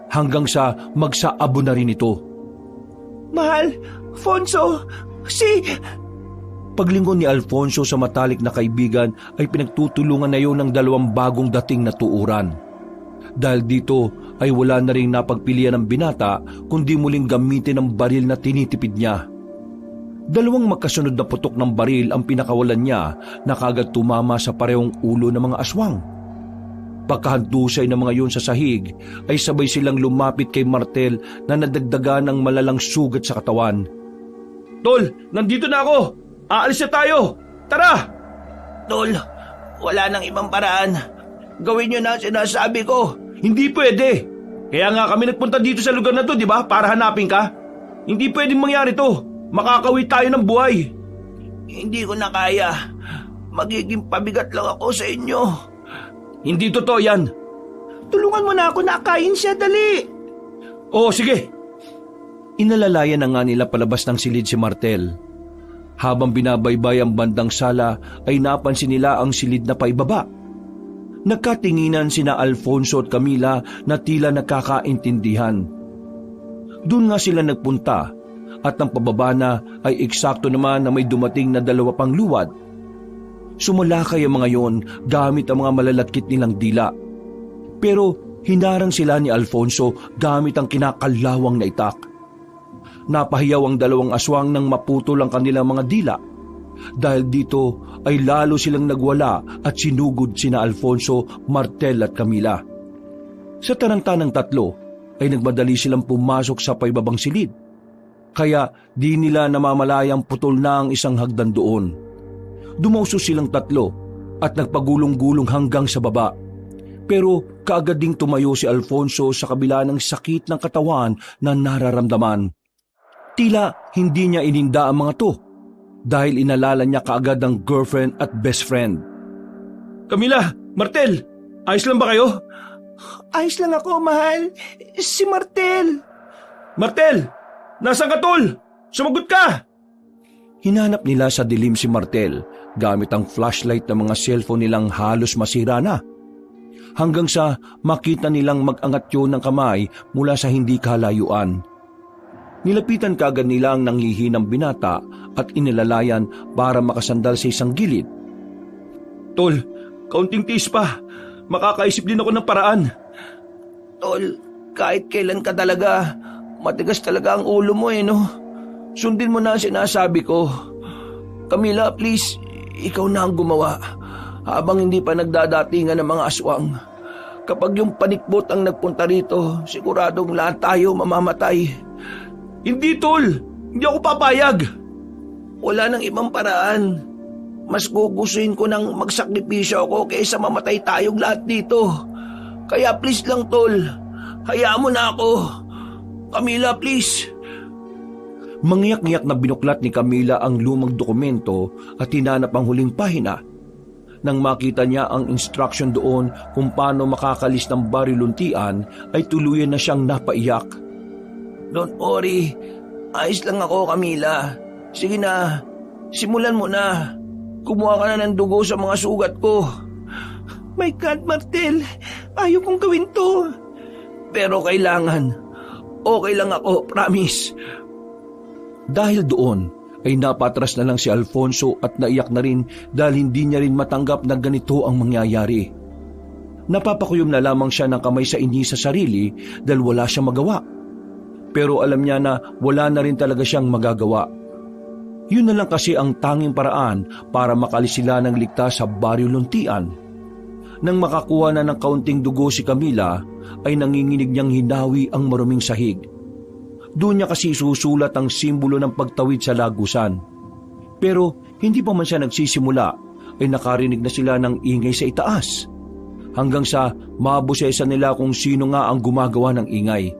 Hanggang sa magsaabo na rin ito. Mahal, Fonso, Paglingon ni Alfonso sa matalik na kaibigan ay pinagtutulungan na yun ng dalawang bagong dating na tuuran. Dahil dito ay wala na rin napagpilian ng binata kundi muling gamitin ang baril na tinitipid niya. Dalawang magkasunod na putok ng baril ang pinakawalan niya na kaagad tumama sa parehong ulo ng mga aswang. Pagkahandusay ng mga yun sa sahig ay sabay silang lumapit kay Martel na nadagdagan ng malalang sugat sa katawan. Tol, nandito na ako! Aalis na tayo! Tara! Tol, wala nang ibang paraan. Gawin niyo na ang sinasabi ko. Hindi pwede! Kaya nga kami nagpunta dito sa lugar na to, di ba? Para hanapin ka. Hindi pwedeng mangyari to. Makakawit tayo ng buhay. Hindi ko na kaya. Magiging pabigat lang ako sa inyo. Hindi totoo yan. Tulungan mo na ako na akayin siya, dali. Oo, sige. Inalalayan na nga nila palabas ng silid si Martel. Habang binabaybay ang bandang sala ay napansin nila ang silid na paibaba. Nagkatinginan sina Alfonso at Camila na tila nakakaintindihan. Doon nga sila nagpunta at ang pababa na ay eksakto naman na may dumating na 2 pang luwad. Sumalakay ang mga yon gamit ang mga malalakit nilang dila. Pero hinarang sila ni Alfonso gamit ang kinakalawang na itak. Napahiyaw ang 2 aswang nang maputol ang kanilang mga dila. Dahil dito ay lalo silang nagwala at sinugod sina Alfonso, Martel at Camila. Sa taranta ng 3 ay nagmadali silang pumasok sa paibabang silid. Kaya di nila namamalayang putol na ang isang hagdan doon. Dumauso silang 3 at nagpagulong-gulong hanggang sa baba. Pero kaagad ding tumayo si Alfonso sa kabila ng sakit ng katawan na nararamdaman. Tila hindi niya ininda ang mga to dahil inalala niya kaagad ang girlfriend at best friend. Camila, Martel, ayos lang ba kayo? Ayos lang ako, mahal. Si Martel. Martel, nasaan ka tol? Sumagot ka! Hinanap nila sa dilim si Martel gamit ang flashlight ng mga cellphone nilang halos masira na. Hanggang sa makita nilang mag-angat yun ng kamay mula sa hindi kalayuan. Nilapitan kaagad nila ang nanghihinang binata at inilalayan para makasandal sa isang gilid. Tol, kaunting tiis pa. Makakaisip din ako ng paraan. Tol, kahit kailan ka talaga, matigas talaga ang ulo mo no? Sundin mo na ang sinasabi ko. Camila, please, ikaw na ang gumawa. Habang hindi pa nagdadatingan ng mga aswang. Kapag yung panikbot ang nagpunta rito, siguradong lahat tayo mamamatay. Hindi tol, hindi ako papayag. Wala nang ibang paraan. Mas gugustuhin ko nang magsakripisyo ako kaysa mamatay tayong lahat dito. Kaya please lang tol, hayaan mo na ako. Camila, please. Mangyak-ngyak na binuklat ni Camila ang lumang dokumento at hinanap ang huling pahina. Nang makita niya ang instruction doon kung paano makakalis ng bariluntian ay tuluyan na siyang napaiyak. Don't worry, ayos lang ako, Camila. Sige na, simulan mo na. Kumuha ka na ng dugo sa mga sugat ko. My God, Martel, ayaw kong gawin to. Pero kailangan. Okay lang ako, promise. Dahil doon ay napatras na lang si Alfonso at naiyak na rin dahil hindi niya rin matanggap na ganito ang mangyayari. Napapakuyom na lamang siya ng kamay sa inhi sa sarili dahil wala siyang magawa. Pero alam niya na wala na rin talaga siyang magagawa. Yun na lang kasi ang tanging paraan para makalis sila ng ligtas sa Baryo Luntian. Nang makakuha na ng kaunting dugo si Camila, ay nanginginig niyang hinawi ang maruming sahig. Doon niya kasi susulat ang simbolo ng pagtawid sa lagusan. Pero hindi pa man siya nagsisimula, ay nakarinig na sila ng ingay sa itaas. Hanggang sa mabusesa nila kung sino nga ang gumagawa ng ingay.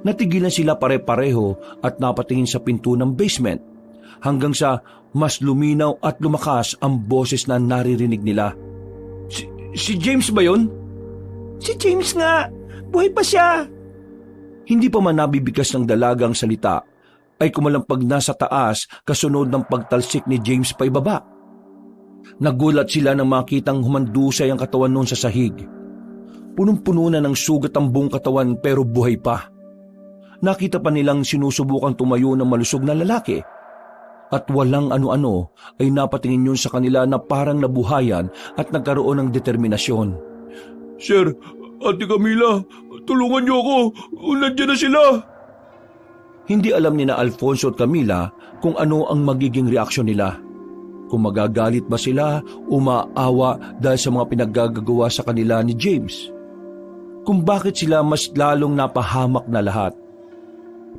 Natigilan sila pare-pareho at napatingin sa pinto ng basement. hanggang sa mas luminaw at lumakas ang boses na naririnig nila. Si James ba yun? Si James nga! Buhay pa siya! Hindi pa man nabibigkas ng dalagang salita, ay kumalampag na sa taas kasunod ng pagtalsik ni James paibaba. Nagulat sila nang makitang humandusay ang katawan noon sa sahig. Punong-puno na ng sugat ang buong katawan pero buhay pa. Nakita pa nilang sinusubukang tumayo ng malusog na lalaki. At walang ano-ano ay napatingin yun sa kanila na parang nabuhayan at nagkaroon ng determinasyon. Sir, Ate Camila, tulungan niyo ako. Nandiyan na sila. Hindi alam ni na Alfonso at Camila kung ano ang magiging reaksyon nila. Kung magagalit ba sila o maawa dahil sa mga pinaggagawa sa kanila ni James. Kung bakit sila mas lalong napahamak na lahat.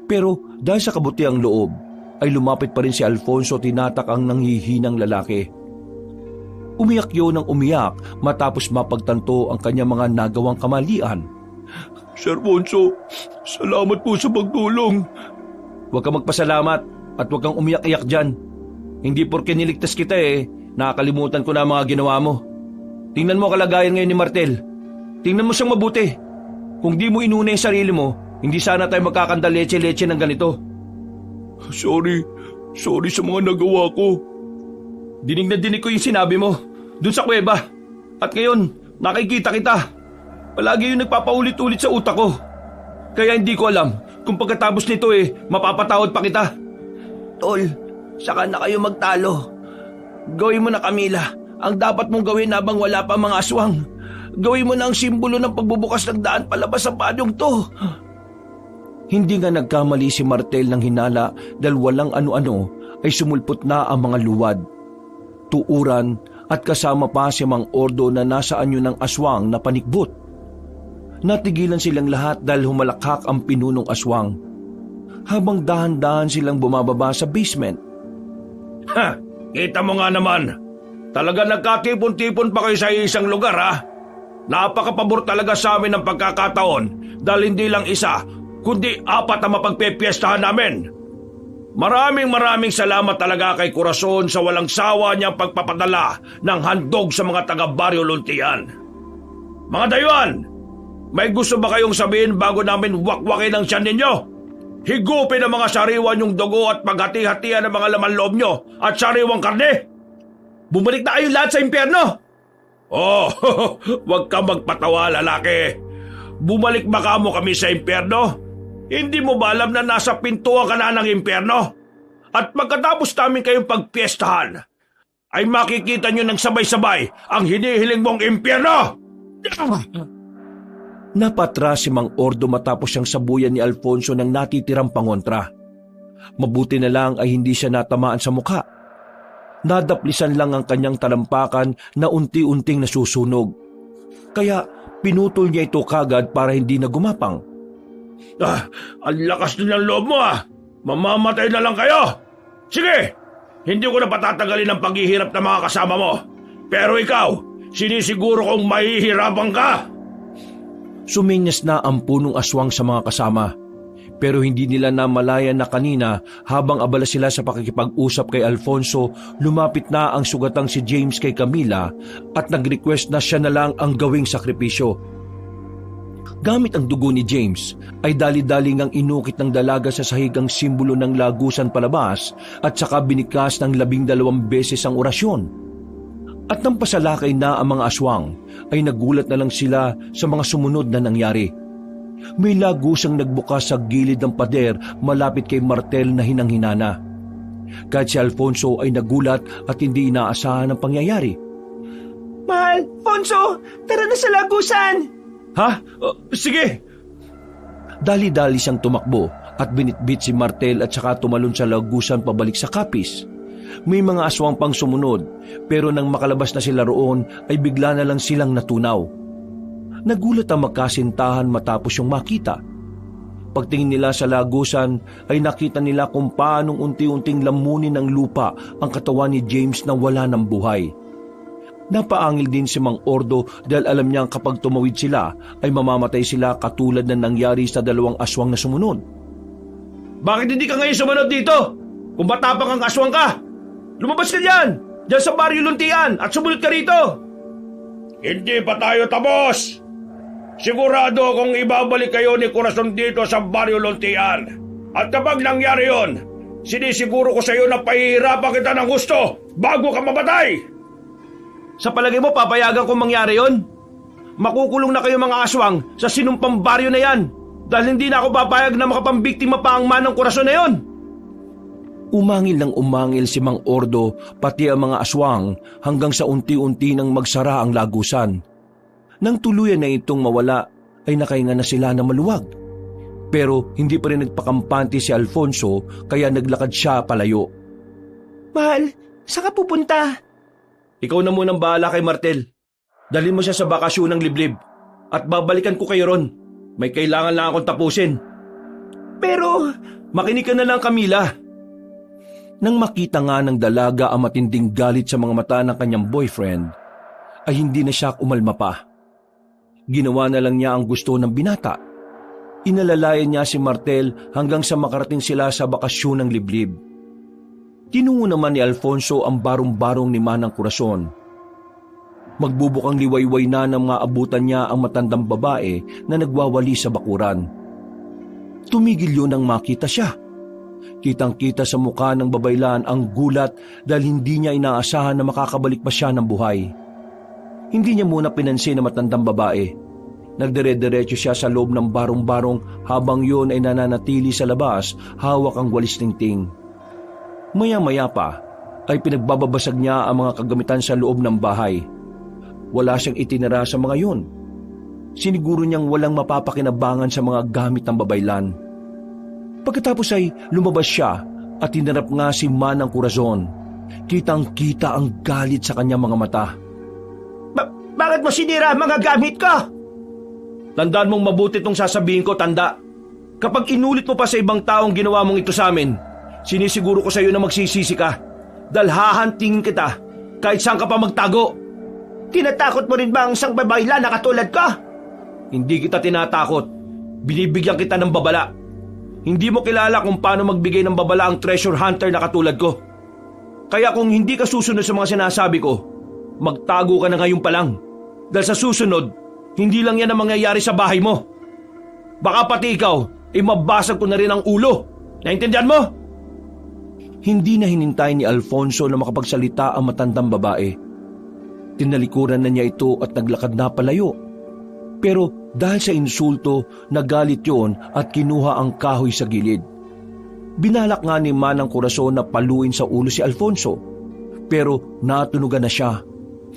Pero dahil sa kabutiang loob, ay lumapit pa rin si Alfonso tinatak ang nanghihinang lalaki. Umiyak yun ng umiyak matapos mapagtanto ang kanyang mga nagawang kamalian. Sir Alfonso, salamat po sa pagtulong. Huwag kang magpasalamat at huwag kang umiyak-iyak dyan. Hindi porke niligtas kita nakakalimutan ko na ang mga ginawa mo. Tingnan mo kalagayan ngayon ni Martel. Tingnan mo siyang mabuti. Kung di mo inuna yung sarili mo, hindi sana tayo magkakanda leche-leche ng ganito. Sorry sa mga nagawa ko. Dinig na dinig ko yung sinabi mo dun sa kuweba. At ngayon, nakikita kita. Palagi yung nagpapaulit-ulit sa utak ko. Kaya hindi ko alam kung pagkatapos nito mapapatawad pa kita. Tol, saka na kayo magtalo. Gawin mo na, Camila, ang dapat mong gawin habang wala pa mga aswang. Gawin mo na ang simbolo ng pagbubukas ng daan palabas sa panyong to. Hindi nga nagkamali si Martel ng hinala dahil walang ano-ano ay sumulpot na ang mga luwad. Tuuran at kasama pa si Mang Ordo na nasa anyo ng aswang na panikbot. Natigilan silang lahat dahil humalakhak ang pinunong aswang. Habang dahan-dahan silang bumababa sa basement. Ha! Kita mo nga naman. Talaga nagkatipon-tipon pa kayo sa isang lugar, ha? Napakapabor talaga sa amin ng pagkakataon dahil hindi lang isa, kundi 4 na mapagpepiestahan namin. Maraming salamat talaga kay Corazon sa walang sawa niyang pagpapadala ng handog sa mga taga-Baryo Luntian. Mga dayuhan, may gusto ba kayong sabihin bago namin wakwakin ang tiyan ninyo? Higupin ang mga sariwan yung dugo at paghati-hatian ang mga laman loob nyo at sariwang karne. Bumalik na kayo lahat sa impyerno! Oh, wag ka magpatawa, lalaki. Bumalik ba ka mo kami sa impyerno? Hindi mo ba alam na nasa pintuan ka na ng impyerno? At pagkatapos namin kayong pagpiestahan, ay makikita nyo ng sabay-sabay ang hinihiling mong impyerno! Napatras si Mang Ordo matapos siyang sabuyan ni Alfonso ng natitirang pangontra. Mabuti na lang ay hindi siya natamaan sa mukha. Nadaplisan lang ang kanyang talampakan na unti-unting nasusunog. Kaya pinutol niya ito kagad para hindi na gumapang. Ang lakas din ng loob mo, Mamamatay na lang kayo! Sige! Hindi ko na patatagalin ang paghihirap ng mga kasama mo. Pero ikaw, sinisiguro kong mahihirapan ka! Suminyas na ang punong aswang sa mga kasama. Pero hindi nila namalayan na kanina habang abala sila sa pakikipag-usap kay Alfonso, lumapit na ang sugatang si James kay Camila at nag-request na siya na lang ang gawing sakripisyo. Gamit ang dugo ni James, ay dali-dali ngang inukit ng dalaga sa sahigang simbolo ng lagusan palabas at saka binikas ng 12 beses ang orasyon. At nang pasalakay na ang mga aswang, ay nagulat na lang sila sa mga sumunod na nangyari. May lagusang nagbukas sa gilid ng pader malapit kay Martel na hinang-hinana. Kahit si Alfonso ay nagulat at hindi inaasahan ang pangyayari. Mahal, Fonso, tara na sa lagusan! Ha? Sige! Dali-dali siyang tumakbo at binitbit si Martel at saka tumalon sa lagusan pabalik sa kapis. May mga aswang pang sumunod pero nang makalabas na sila roon ay bigla na lang silang natunaw. Nagulat ang magkasintahan matapos yung makita. Pagtingin nila sa lagusan ay nakita nila kung paanong unti-unting lamunin ng lupa ang katawan ni James na wala ng buhay. Napaangil din si Mang Ordo dahil alam niyang kapag tumawid sila ay mamamatay sila katulad ng nangyari sa 2 aswang na sumunod. Bakit hindi ka ngayon sumunod dito? Kung matapang ang aswang ka, lumabas ka dyan! Diyan sa Baryo Luntian at sumunod ka rito! Hindi pa tayo tapos! Sigurado akong ibabalik kayo ni Corazon dito sa Baryo Luntian. At kapag nangyari yon, sinisiguro ko sa iyo na pahihirapan kita ng gusto bago ka mamatay! Sa palagay mo, papayagan kong mangyari yon? Makukulong na kayo mga aswang sa sinumpang baryo na yan dahil hindi na ako papayag na makapambiktima pa ang manang Corazon na yon! Umangil ng umangil si Mang Ordo pati ang mga aswang hanggang sa unti-unti nang magsara ang lagusan. Nang tuluyan na itong mawala ay nakahinga na sila na maluwag. Pero hindi pa rin nagpakampante si Alfonso kaya naglakad siya palayo. Mahal, saan ka pupunta? Ikaw na munang bahala kay Martel. Dalhin mo siya sa bakasyon ng liblib at babalikan ko kayo ron. May kailangan lang akong tapusin. Pero, Makinig ka na lang, Camila. Nang makita nga ng dalaga ang matinding galit sa mga mata ng kanyang boyfriend, ay hindi na siya umalma pa. Ginawa na lang niya ang gusto ng binata. Inalalayan niya si Martel hanggang sa makarating sila sa bakasyon ng liblib. Tinungo naman ni Alfonso ang barong-barong ni Manang Corazon. Magbubukang liwayway na ng mga abutan niya ang matandang babae na nagwawali sa bakuran. Tumigil yun nang makita siya. Kitang-kita sa mukha ng babaylan ang gulat dahil hindi niya inaasahan na makakabalik pa siya ng buhay. Hindi niya muna pinansin na matandang babae. Nagdire-diretso siya sa loob ng barong-barong habang yun ay nananatili sa labas hawak ang walis tingting. Maya-maya pa ay pinagbababasag niya ang mga kagamitan sa loob ng bahay. Wala siyang itinira sa mga yun. Siniguro niyang walang mapapakinabangan sa mga gamit ng babaylan. Pagkatapos ay lumabas siya at hinarap nga si Manang Corazon. Kitang-kita ang galit sa kanyang mga mata. Bakit mo sinira ang mga gamit ko? Tandaan mong mabuti itong sasabihin ko, tanda. Kapag inulit mo pa sa ibang taong ginawa mong ito sa amin, sinisiguro ko sa iyo na magsisisi ka. Dahil hahantingin kita kahit saan ka pa magtago. Tinatakot mo rin ba ang isang babayla na katulad ko? Hindi kita tinatakot. Binibigyan kita ng babala. Hindi mo kilala kung paano magbigay ng babala ang treasure hunter na katulad ko. Kaya kung hindi ka susunod sa mga sinasabi ko, magtago ka na ngayon pa lang. Dahil sa susunod, hindi lang yan ang mangyayari sa bahay mo. Baka pati ikaw, mabasag ko na rin ang ulo. Naintindihan mo? Hindi na hinintay ni Alfonso na makapagsalita ang matandang babae. Tinalikuran na niya ito at naglakad na palayo. Pero dahil sa insulto, nagalit yon at kinuha ang kahoy sa gilid. Binalak nga ni Manang Corazon na paluin sa ulo si Alfonso. Pero natunugan na siya.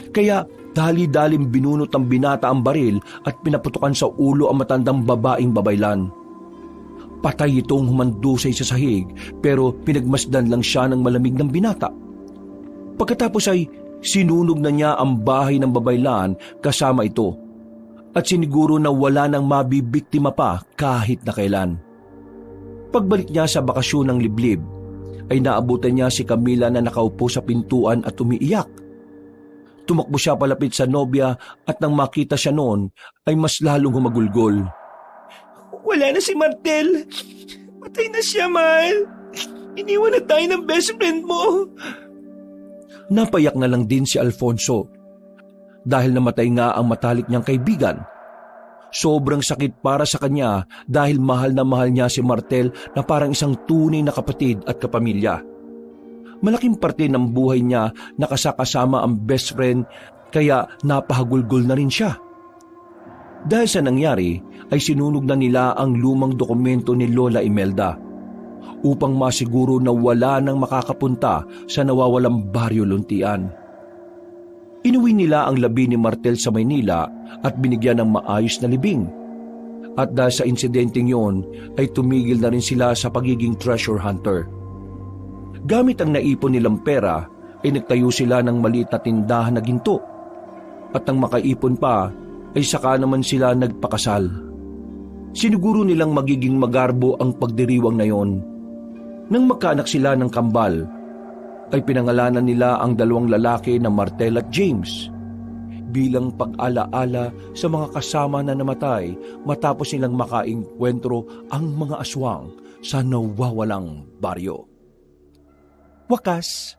Kaya dali-daling binunot ang binata ang baril at pinaputukan sa ulo ang matandang babaeng babaylan. Patay itong humandusay sa sahig pero pinagmasdan lang siya ng malamig ng binata. Pagkatapos ay sinunog na niya ang bahay ng babaylan kasama ito at siniguro na wala nang mabibiktima pa kahit na kailan. Pagbalik niya sa bakasyon ng liblib ay naabutan niya si Camila na nakaupo sa pintuan at umiiyak. Tumakbo siya palapit sa nobya at nang makita siya noon ay mas lalong humagulgol. Wala na si Martel. Patay na siya, mahal. Iniwan na tayo ng best friend mo. Napayak na lang din si Alfonso dahil namatay nga ang matalik niyang kaibigan. Sobrang sakit para sa kanya dahil mahal na mahal niya si Martel na parang isang tunay na kapatid at kapamilya. Malaking parte ng buhay niya nakasakasama ang best friend kaya napahagulgol na rin siya. Dahil sa nangyari ay sinunog na nila ang lumang dokumento ni Lola Imelda upang masiguro na wala nang makakapunta sa nawawalang Baryo Luntian. Inuwi nila ang labi ni Martel sa Maynila at binigyan ng maayos na libing. At dahil sa insidenteng yon ay tumigil na rin sila sa pagiging treasure hunter. Gamit ang naipon nilang pera ay nagtayo sila ng maliit na tindahan na ginto. At nang makaipon pa ay saka naman sila nagpakasal. Siniguro nilang magiging magarbo ang pagdiriwang na yon. Nang magkaanak sila ng kambal, ay pinangalanan nila ang dalawang lalaki na Martel at James bilang pag-alaala sa mga kasama na namatay matapos nilang makaengkwentro ang mga aswang sa nawawalang baryo. Wakas,